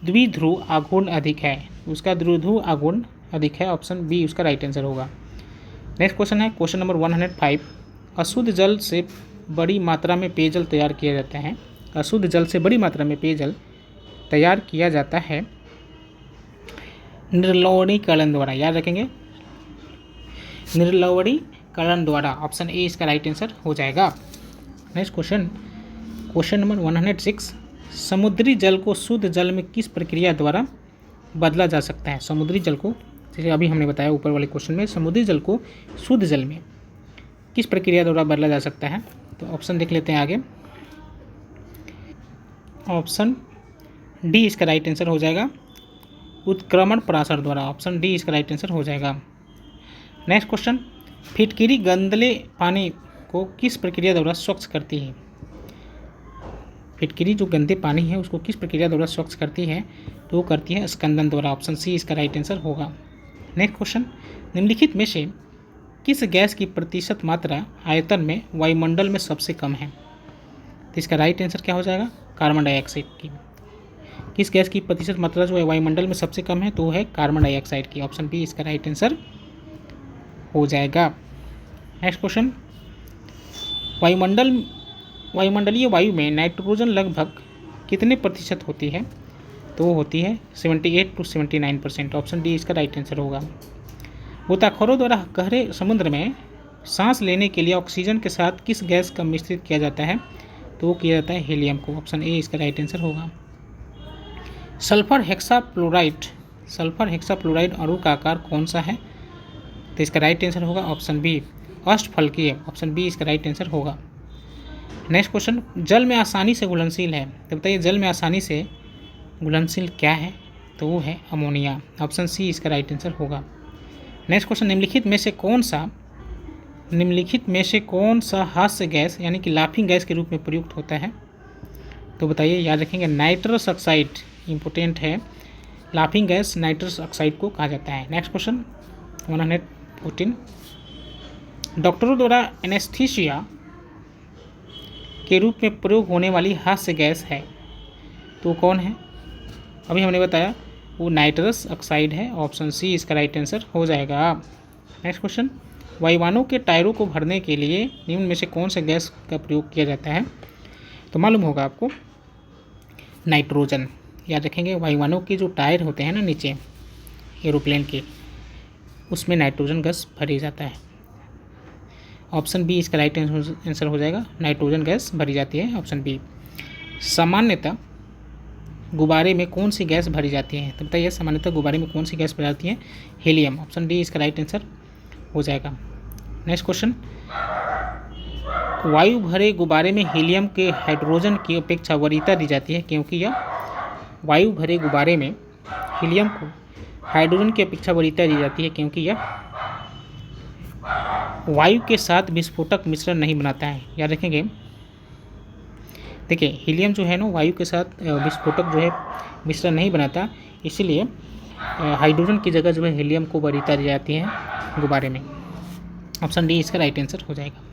द्विध्रुव आघूर्ण अधिक है, उसका द्विध्रुव आघूर्ण अधिक है। ऑप्शन बी उसका राइट आंसर होगा। नेक्स्ट क्वेश्चन है क्वेश्चन नंबर 105, अशुद्ध जल से बड़ी मात्रा में पेयजल तैयार किया जाता है। अशुद्ध जल से बड़ी मात्रा में पेयजल तैयार किया जाता है निर्लवणीकरण द्वारा, याद रखेंगे निर्लवणीकरण द्वारा। ऑप्शन ए इसका राइट आंसर हो जाएगा। नेक्स्ट क्वेश्चन नंबर 106, समुद्री जल को शुद्ध जल में किस प्रक्रिया द्वारा बदला जा सकता है। समुद्री जल को, जैसे अभी हमने बताया ऊपर वाले क्वेश्चन में, समुद्री जल को शुद्ध जल में किस प्रक्रिया द्वारा बदला जा सकता है, तो ऑप्शन देख लेते हैं आगे। ऑप्शन डी इसका राइट आंसर हो जाएगा, उत्क्रमण पराशर द्वारा। ऑप्शन डी इसका राइट आंसर हो जाएगा। नेक्स्ट क्वेश्चन, फिटकिरी गंदले पानी को किस प्रक्रिया द्वारा स्वच्छ करती है। फिटकिरी जो गंदे पानी है उसको किस प्रक्रिया द्वारा स्वच्छ करती है, तो वो करती है स्कंदन द्वारा। ऑप्शन सी इसका राइट आंसर होगा। नेक्स्ट क्वेश्चन, निम्नलिखित में से किस गैस की प्रतिशत मात्रा आयतन में वायुमंडल में सबसे कम है, तो इसका राइट आंसर क्या हो जाएगा, कार्बन डाइऑक्साइड की। किस गैस की प्रतिशत मात्रा जो है वायुमंडल में सबसे कम है, तो वो है कार्बन डाइऑक्साइड की। ऑप्शन बी इसका राइट आंसर हो जाएगा। नेक्स्ट क्वेश्चन, वायुमंडलीय वायु में नाइट्रोजन लगभग कितने प्रतिशत होती है, तो वो होती है 78 to 79%। ऑप्शन डी इसका राइट आंसर होगा। गोताखोरों द्वारा गहरे समुद्र में सांस लेने के लिए ऑक्सीजन के साथ किस गैस का मिश्रित किया जाता है, तो वो किया जाता है हीलियम को। ऑप्शन ए इसका राइट आंसर होगा। सल्फर हेक्साफ्लोराइड अणु का आकार कौन सा है, तो इसका राइट आंसर होगा ऑप्शन बी अष्टफलकीय। ऑप्शन बी इसका राइट आंसर होगा। नेक्स्ट क्वेश्चन, जल में आसानी से घुलनशील है, तो बताइए जल में आसानी से घुलनशील क्या है, तो वो है अमोनिया। ऑप्शन सी इसका राइट आंसर होगा। नेक्स्ट क्वेश्चन, निम्नलिखित में से कौन सा हास्य गैस यानी कि लाफिंग गैस के रूप में प्रयुक्त होता है, तो बताइए, याद रखेंगे नाइट्रस ऑक्साइड इंपॉर्टेंट है। लाफिंग गैस नाइट्रस ऑक्साइड को कहा जाता है। नेक्स्ट क्वेश्चन 114, डॉक्टरों द्वारा एनेस्थीसिया के रूप में प्रयोग होने वाली हास्य गैस है, तो कौन है, अभी हमने बताया वो नाइट्रस ऑक्साइड है। ऑप्शन सी इसका राइट आंसर हो जाएगा। नेक्स्ट क्वेश्चन, वायुयानों के टायरों को भरने के लिए निम्न में से कौन सा गैस का प्रयोग किया जाता है, तो मालूम होगा आपको नाइट्रोजन। याद रखेंगे वायुयानों के जो टायर होते हैं ना नीचे एरोप्लेन के, उसमें नाइट्रोजन गैस भरी जाता है। ऑप्शन बी इसका राइट आंसर हो जाएगा, नाइट्रोजन गैस भरी जाती है। Option B. सामान्यतः गुब्बारे में कौन सी गैस भरी जाती है, तो बताइए सामान्यतः गुब्बारे में कौन सी गैस भरी जाती है, हीलियम। ऑप्शन डी इसका राइट आंसर हो जाएगा। नेक्स्ट क्वेश्चन, वायु भरे गुब्बारे में हीलियम के हाइड्रोजन की अपेक्षा वरीयता दी जाती है क्योंकि यह वायु भरे गुब्बारे में हीलियम को हाइड्रोजन की अपेक्षा वरीयता दी जाती है क्योंकि यह वायु के साथ विस्फोटक मिश्रण नहीं बनाता है। याद रखेंगे, देखिए हीलियम जो है ना वायु के साथ विस्फोटक जो है मिश्रण नहीं बनाता, इसीलिए हाइड्रोजन की जगह जो है हीलियम को वरीयता दी जाती है गुब्बारे में। ऑप्शन डी इसका राइट आंसर हो जाएगा।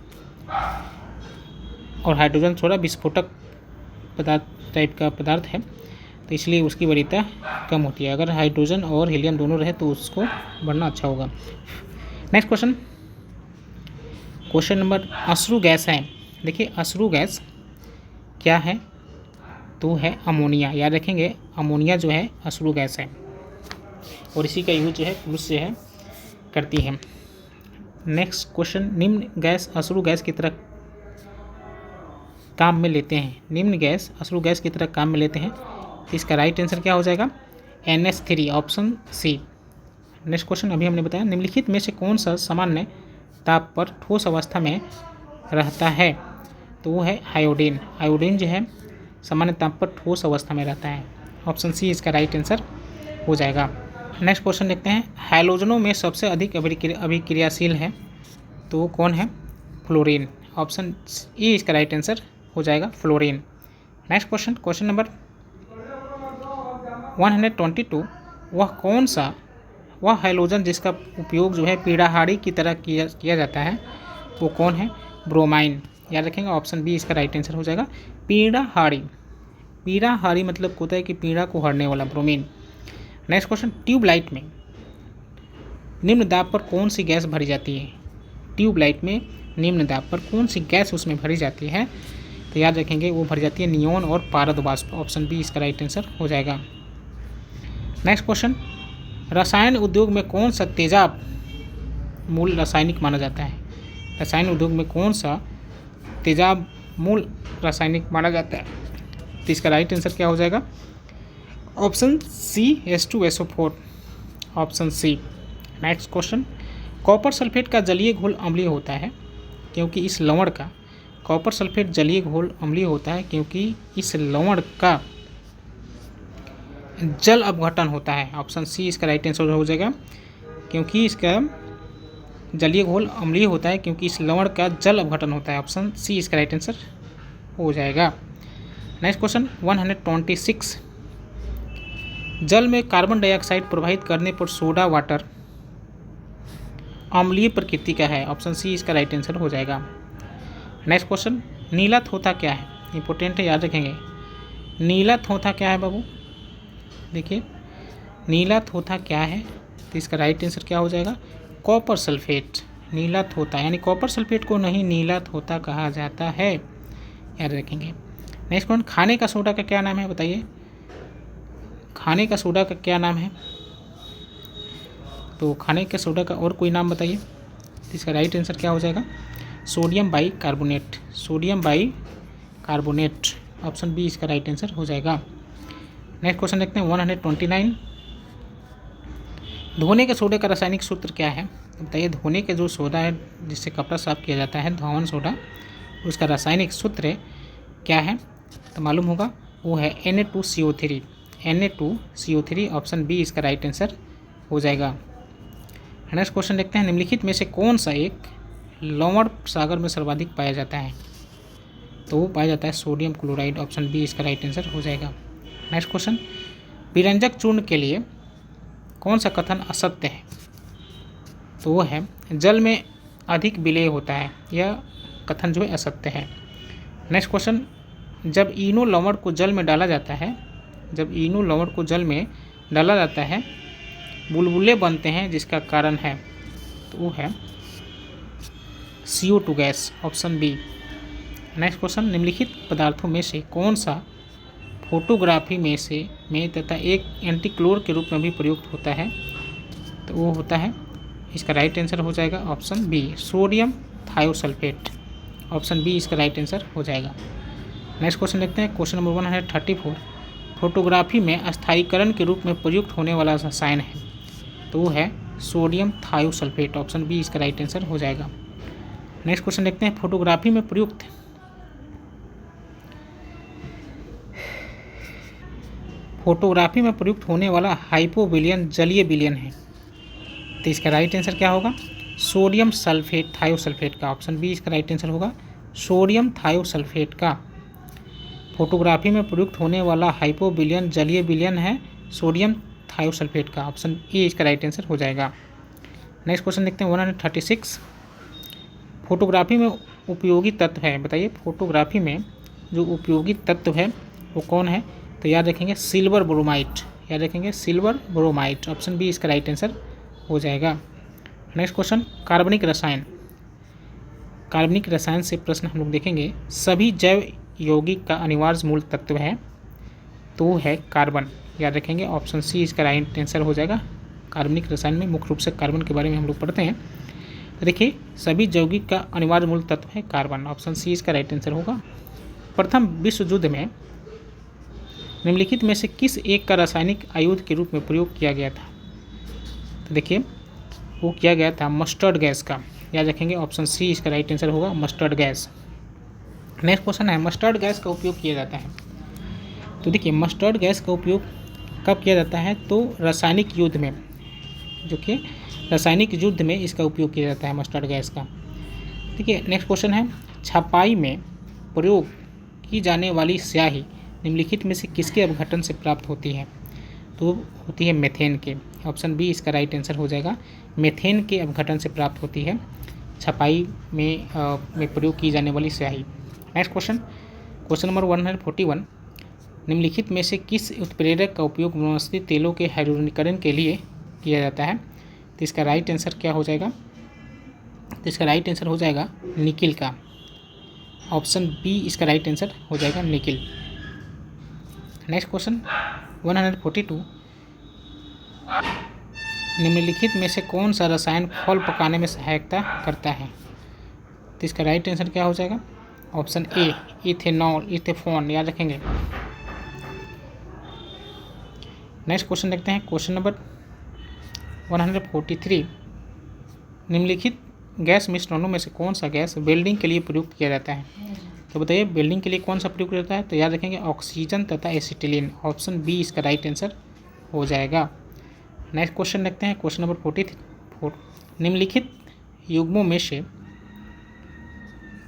और हाइड्रोजन थोड़ा विस्फोटक पदार्थ टाइप का पदार्थ है, तो इसलिए उसकी वरीयता कम होती है। अगर हाइड्रोजन और हीलियम दोनों रहे तो उसको बढ़ना अच्छा होगा। नेक्स्ट क्वेश्चन, क्वेश्चन नंबर, अश्रु गैस है। देखिए अश्रु गैस क्या है, तो है अमोनिया। याद रखेंगे अमोनिया जो है अश्रु गैस है और इसी का यूज जो है पुरुष से है करती है। नेक्स्ट क्वेश्चन, निम्न गैस अश्रु गैस की तरह काम में लेते हैं। निम्न गैस अश्रु गैस की तरह काम में लेते हैं, इसका राइट आंसर क्या हो जाएगा, NH3 option C. Next question, अभी हमने बताया निम्नलिखित में से कौन सा सामान्य ताप पर ठोस अवस्था में रहता है, तो वो है आयोडीन। आयोडीन जो है सामान्य ताप पर ठोस अवस्था में रहता है। ऑप्शन सी इसका राइट आंसर हो जाएगा। नेक्स्ट क्वेश्चन देखते हैं, हैलोजनों में सबसे अधिक अभिक्रियाशील है, तो वो कौन है, फ्लोरीन। ऑप्शन ई इसका राइट आंसर हो जाएगा, fluorine. Next question, question number 122, वह हैलोजन जिसका उपयोग जो है पीड़ाहारी की तरह किया जाता है, वो कौन है, ब्रोमाइन। याद रखेंगे ऑप्शन बी इसका राइट आंसर हो जाएगा, पीड़ाहारी। पीड़ाहारी मतलब होता है कि पीड़ा को हरने वाला, ब्रोमीन। नेक्स्ट क्वेश्चन, ट्यूबलाइट में निम्न दाब पर कौन सी गैस भरी जाती है। ट्यूबलाइट में निम्न दाब पर कौन सी गैस उसमें भरी जाती है, तो याद रखेंगे वो भरी जाती है नियोन और पारद वाष्प। ऑप्शन बी इसका राइट आंसर हो जाएगा। नेक्स्ट क्वेश्चन, रसायन उद्योग में कौन सा तेजाब मूल रासायनिक माना जाता है। रसायन उद्योग में कौन सा तेजाब मूल रासायनिक माना जाता है, तो इसका राइट आंसर क्या हो जाएगा, option C H2SO4। Option C. Next question, copper sulphate का जलीय घोल अम्लीय होता है क्योंकि इस लवण का, कॉपर सल्फेट जलीय घोल अम्लीय होता है क्योंकि इस लवण का जल अपघटन होता है। ऑप्शन सी इसका राइट आंसर हो जाएगा, क्योंकि इसका जलीय घोल अम्लीय होता है क्योंकि इस लवण का जल अपघटन होता है। ऑप्शन सी इसका राइट आंसर हो जाएगा। नेक्स्ट क्वेश्चन 126, जल में कार्बन डाइऑक्साइड प्रवाहित करने पर सोडा वाटर अम्लीय प्रकृति का है। ऑप्शन सी इसका राइट आंसर हो जाएगा। नेक्स्ट क्वेश्चन, नीला थोथा क्या है, इंपॉर्टेंट है, याद रखेंगे। नीला थोथा क्या है बाबू, देखिए नीला थोथा क्या है, तो इसका राइट आंसर क्या हो जाएगा, कॉपर सल्फेट। नीला थोथा यानी कॉपर सल्फेट को नहीं नीला थोथा कहा जाता है, याद रखेंगे। नेक्स्ट क्वेश्चन, खाने का सोडा का क्या नाम है, बताइए खाने का सोडा का क्या नाम है, तो खाने के सोडा का और कोई नाम बताइए, तो इसका राइट आंसर क्या हो जाएगा, sodium bicarbonate. Sodium bicarbonate. Option B इसका राइट आंसर हो जाएगा। नेक्स्ट क्वेश्चन देखते हैं 129, धोने के सोडे का रासायनिक सूत्र क्या है, बताइए। धोने के जो सोडा है जिससे कपड़ा साफ किया जाता है, धोवन सोडा, उसका रासायनिक सूत्र क्या है, तो मालूम होगा, वो है Na2CO3। Na2CO3। ऑप्शन बी इसका राइट आंसर हो जाएगा। नेक्स्ट क्वेश्चन देखते हैं, निम्नलिखित में से कौन सा एक लवण सागर में सर्वाधिक पाया जाता है, तो वो पाया जाता है सोडियम क्लोराइड। ऑप्शन बी इसका राइट आंसर हो जाएगा। नेक्स्ट क्वेश्चन, विरंजक चूर्ण के लिए कौन सा कथन असत्य है, तो वो है जल में अधिक विलेय होता है, यह कथन जो है असत्य है। नेक्स्ट क्वेश्चन, जब इनो लवण को जल में डाला जाता है, जब इनो लवण को जल में डाला जाता है बुलबुले बनते हैं, जिसका कारण है, तो वो है CO2 gas. Option B. Next question, निम्नलिखित पदार्थों में से कौन सा फोटोग्राफी में तथा एक एंटीक्लोर के रूप में भी प्रयुक्त होता है, तो वो होता है, इसका राइट आंसर हो जाएगा option B, sodium thiosulphate. Option B इसका राइट आंसर हो जाएगा। नेक्स्ट क्वेश्चन देखते हैं, क्वेश्चन नंबर 134, फोटोग्राफी में अस्थायीकरण के रूप में प्रयुक्त होने वाला रसायन है, तो वो है सोडियम थायोसल्फेट। ऑप्शन बी इसका राइट आंसर हो जाएगा। नेक्स्ट क्वेश्चन देखते हैं, फोटोग्राफी में प्रयुक्त होने वाला हाइपोविलियन जलीय विलयन है। तो इसका राइट आंसर क्या होगा? सोडियम सल्फेट थायोसल्फेट का। ऑप्शन बी इसका राइट आंसर होगा, सोडियम थायोसल्फेट का। फोटोग्राफी में प्रयुक्त होने वाला हाइपोविलियन जलीय विलयन है सोडियम थायोसल्फेट का। ऑप्शन ए इसका राइट आंसर हो जाएगा। नेक्स्ट क्वेश्चन देखते हैं 136, फोटोग्राफी में उपयोगी तत्व है। बताइए फोटोग्राफी में जो उपयोगी तत्व है वो कौन है? तो याद रखेंगे सिल्वर ब्रोमाइड, याद रखेंगे सिल्वर ब्रोमाइड। ऑप्शन बी इसका राइट आंसर हो जाएगा। नेक्स्ट क्वेश्चन, कार्बनिक रसायन। कार्बनिक रसायन से प्रश्न हम लोग देखेंगे, सभी जैव यौगिक का अनिवार्य मूल तत्व है तो वो है कार्बन। याद रखेंगे ऑप्शन सी इसका राइट आंसर हो जाएगा। कार्बनिक रसायन में मुख्य रूप से कार्बन के बारे में हम लोग पढ़ते हैं। तो देखिए सभी यौगिक का अनिवार्य मूल तत्व है कार्बन। ऑप्शन सी इसका राइट आंसर होगा। प्रथम विश्व युद्ध में निम्नलिखित में से किस एक का रासायनिक आयुध के रूप में प्रयोग किया गया था? तो देखिए वो किया गया था मस्टर्ड गैस का। याद रखेंगे ऑप्शन सी इसका राइट आंसर होगा, मस्टर्ड गैस। नेक्स्ट क्वेश्चन है, मस्टर्ड गैस का उपयोग किया जाता है। तो देखिए मस्टर्ड गैस का उपयोग कब किया जाता है? तो रासायनिक युद्ध में, जो कि रासायनिक युद्ध में इसका उपयोग किया जाता है मस्टर्ड गैस का। देखिए नेक्स्ट क्वेश्चन है, छपाई में प्रयोग की जाने वाली स्याही निम्नलिखित में से किसके अपघटन से प्राप्त होती है? तो होती है मेथेन के। ऑप्शन बी इसका राइट आंसर हो जाएगा, मेथेन के अपघटन से प्राप्त होती है छपाई में प्रयोग की जाने वाली स्याही। नेक्स्ट क्वेश्चन, क्वेश्चन नंबर 141, निम्नलिखित में से किस उत्प्रेरक का उपयोग वनस्पति तेलों के हाइड्रोजनीकरण के लिए किया जाता है? तो इसका राइट आंसर क्या हो जाएगा? तो इसका राइट आंसर हो जाएगा निकिल का। ऑप्शन बी इसका राइट आंसर हो जाएगा निकिल। नेक्स्ट क्वेश्चन 142, निम्नलिखित में से कौन सा रसायन फल पकाने में सहायता करता है? तो इसका राइट आंसर क्या हो जाएगा? Option A ethanol, ethephon. याद रखेंगे। नेक्स्ट क्वेश्चन देखते हैं, क्वेश्चन नंबर 143, निम्नलिखित गैस मिश्रणों में से कौन सा गैस वेल्डिंग के लिए प्रयुक्त किया जाता है? तो बताइए वेल्डिंग के लिए कौन सा प्रयुक्त होता है? तो याद रखेंगे ऑक्सीजन तथा एसिटिलीन। ऑप्शन बी इसका राइट आंसर हो जाएगा। नेक्स्ट क्वेश्चन देखते हैं, क्वेश्चन नंबर 44, निम्नलिखित युग्मों में से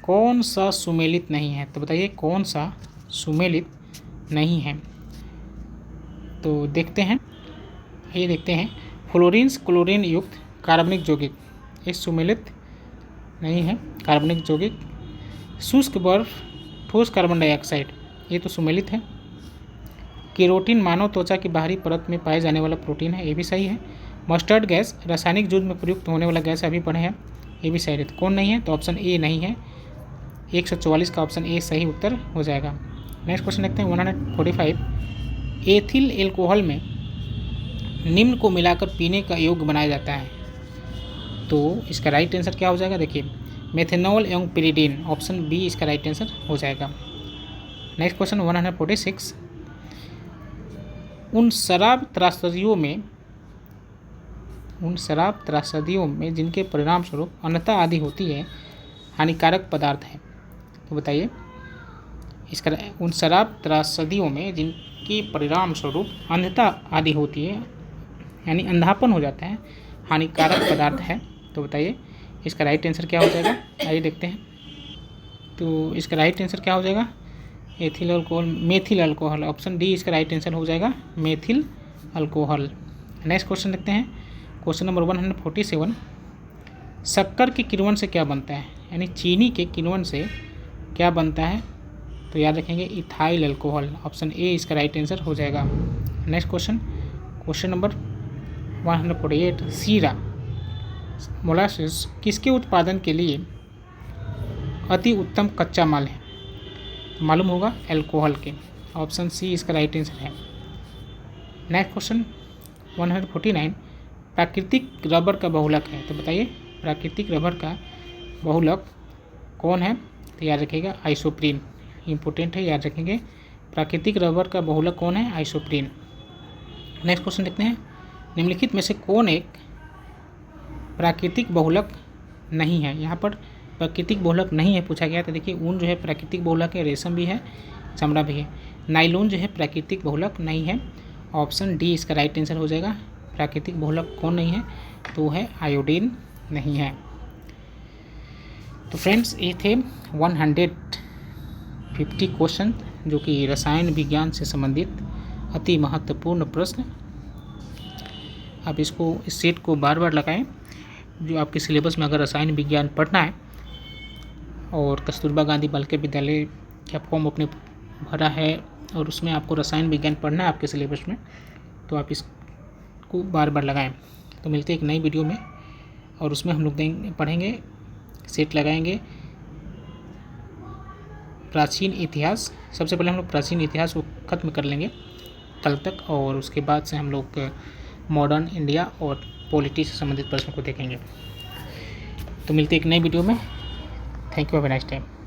कौन सा सुमेलित नहीं है? तो बताइए कौन सा सुमेलित नहीं है? तो देखते हैं, ये देखते हैं, फ्लोरीन क्लोरीन युक्त कार्बनिक यौगिक ये सुमेलित नहीं है। कार्बनिक यौगिक, शुष्क बर्फ, ठोस कार्बन डाइऑक्साइड ये तो सुमेलित है। केरोटीन मानव त्वचा की बाहरी परत में पाए जाने वाला प्रोटीन है, ये भी सही है। मस्टर्ड गैस रासायनिक युद्ध में प्रयुक्त होने वाला गैस अभी पढ़े हैं, ये भी सही है। कौन नहीं है? तो ऑप्शन ए नहीं है। 144 का ऑप्शन ए सही उत्तर हो जाएगा। नेक्स्ट क्वेश्चन देखते हैं 145, एथिल एल्कोहल में निम्न को मिलाकर पीने का योग्य बनाया जाता है। तो इसका राइट आंसर क्या हो जाएगा? देखिए मेथेनॉल एवं पिरिडीन। ऑप्शन बी इसका राइट आंसर हो जाएगा। नेक्स्ट क्वेश्चन 146, उन शराब त्रासदियों में जिनके परिणाम स्वरूप अन्यथा आदि होती है हानिकारक पदार्थ है। तो बताइए इसका, उन शराब त्रासदियों में जिनके परिणाम स्वरूप अन्यथा आदि होती है यानी अंधापन हो जाता है, हानिकारक पदार्थ है। तो बताइए इसका राइट आंसर क्या हो जाएगा? आइए देखते हैं। तो इसका राइट आंसर क्या हो जाएगा? Ethyl alcohol, methyl alcohol. Option D इसका राइट आंसर हो जाएगा, मेथिल अल्कोहल। नेक्स्ट क्वेश्चन देखते हैं, क्वेश्चन नंबर 147, शक्कर के किण्वन से क्या बनता है? यानी चीनी के किण्वन से क्या बनता है? तो याद रखेंगे इथाइल अल्कोहल। ऑप्शन ए इसका राइट आंसर हो जाएगा। नेक्स्ट क्वेश्चन, क्वेश्चन नंबर 148, सीरा मोलासेस किसके उत्पादन के लिए अति उत्तम कच्चा माल है? मालूम होगा अल्कोहल के। ऑप्शन सी इसका राइट आंसर है। नेक्स्ट क्वेश्चन 149, प्राकृतिक रबर का बहुलक है। तो बताइए प्राकृतिक रबर का बहुलक कौन है? तो याद रखिएगा आइसोप्रीन। इम्पोर्टेंट है, याद रखेंगे। प्राकृतिक रबर का बहुलक कौन है? आइसोप्रीन। नेक्स्ट क्वेश्चन देखते हैं, निम्नलिखित में से कौन एक प्राकृतिक बहुलक नहीं है? यहाँ पर प्राकृतिक बहुलक नहीं है पूछा गया, तो देखिए ऊन जो है प्राकृतिक बहुलक है, रेशम भी है, चमड़ा भी है। नाइलॉन जो है प्राकृतिक बहुलक नहीं है। ऑप्शन डी इसका राइट आंसर हो जाएगा। प्राकृतिक बहुलक कौन नहीं है, तो वो है आयोडीन नहीं है। तो फ्रेंड्स ये थे 150 क्वेश्चन जो कि रसायन विज्ञान से संबंधित अति महत्वपूर्ण प्रश्न। आप इसको इस सेट को बार बार लगाएं। जो आपके सिलेबस में अगर रसायन विज्ञान पढ़ना है और कस्तूरबा गांधी बालिका विद्यालय का फॉर्म अपने भरा है और उसमें आपको रसायन विज्ञान पढ़ना है आपके सिलेबस में, तो आप इसको बार बार लगाएं। तो मिलते हैं एक नई वीडियो में और उसमें हम लोग पढ़ेंगे, सेट लगाएंगे प्राचीन इतिहास। सबसे पहले हम लोग प्राचीन इतिहास को ख़त्म कर लेंगे कल तक, और उसके बाद से हम लोग मॉडर्न इंडिया और पॉलिटी से संबंधित प्रश्न को देखेंगे। तो मिलते हैं एक नई वीडियो में। Thank you, have a nice time.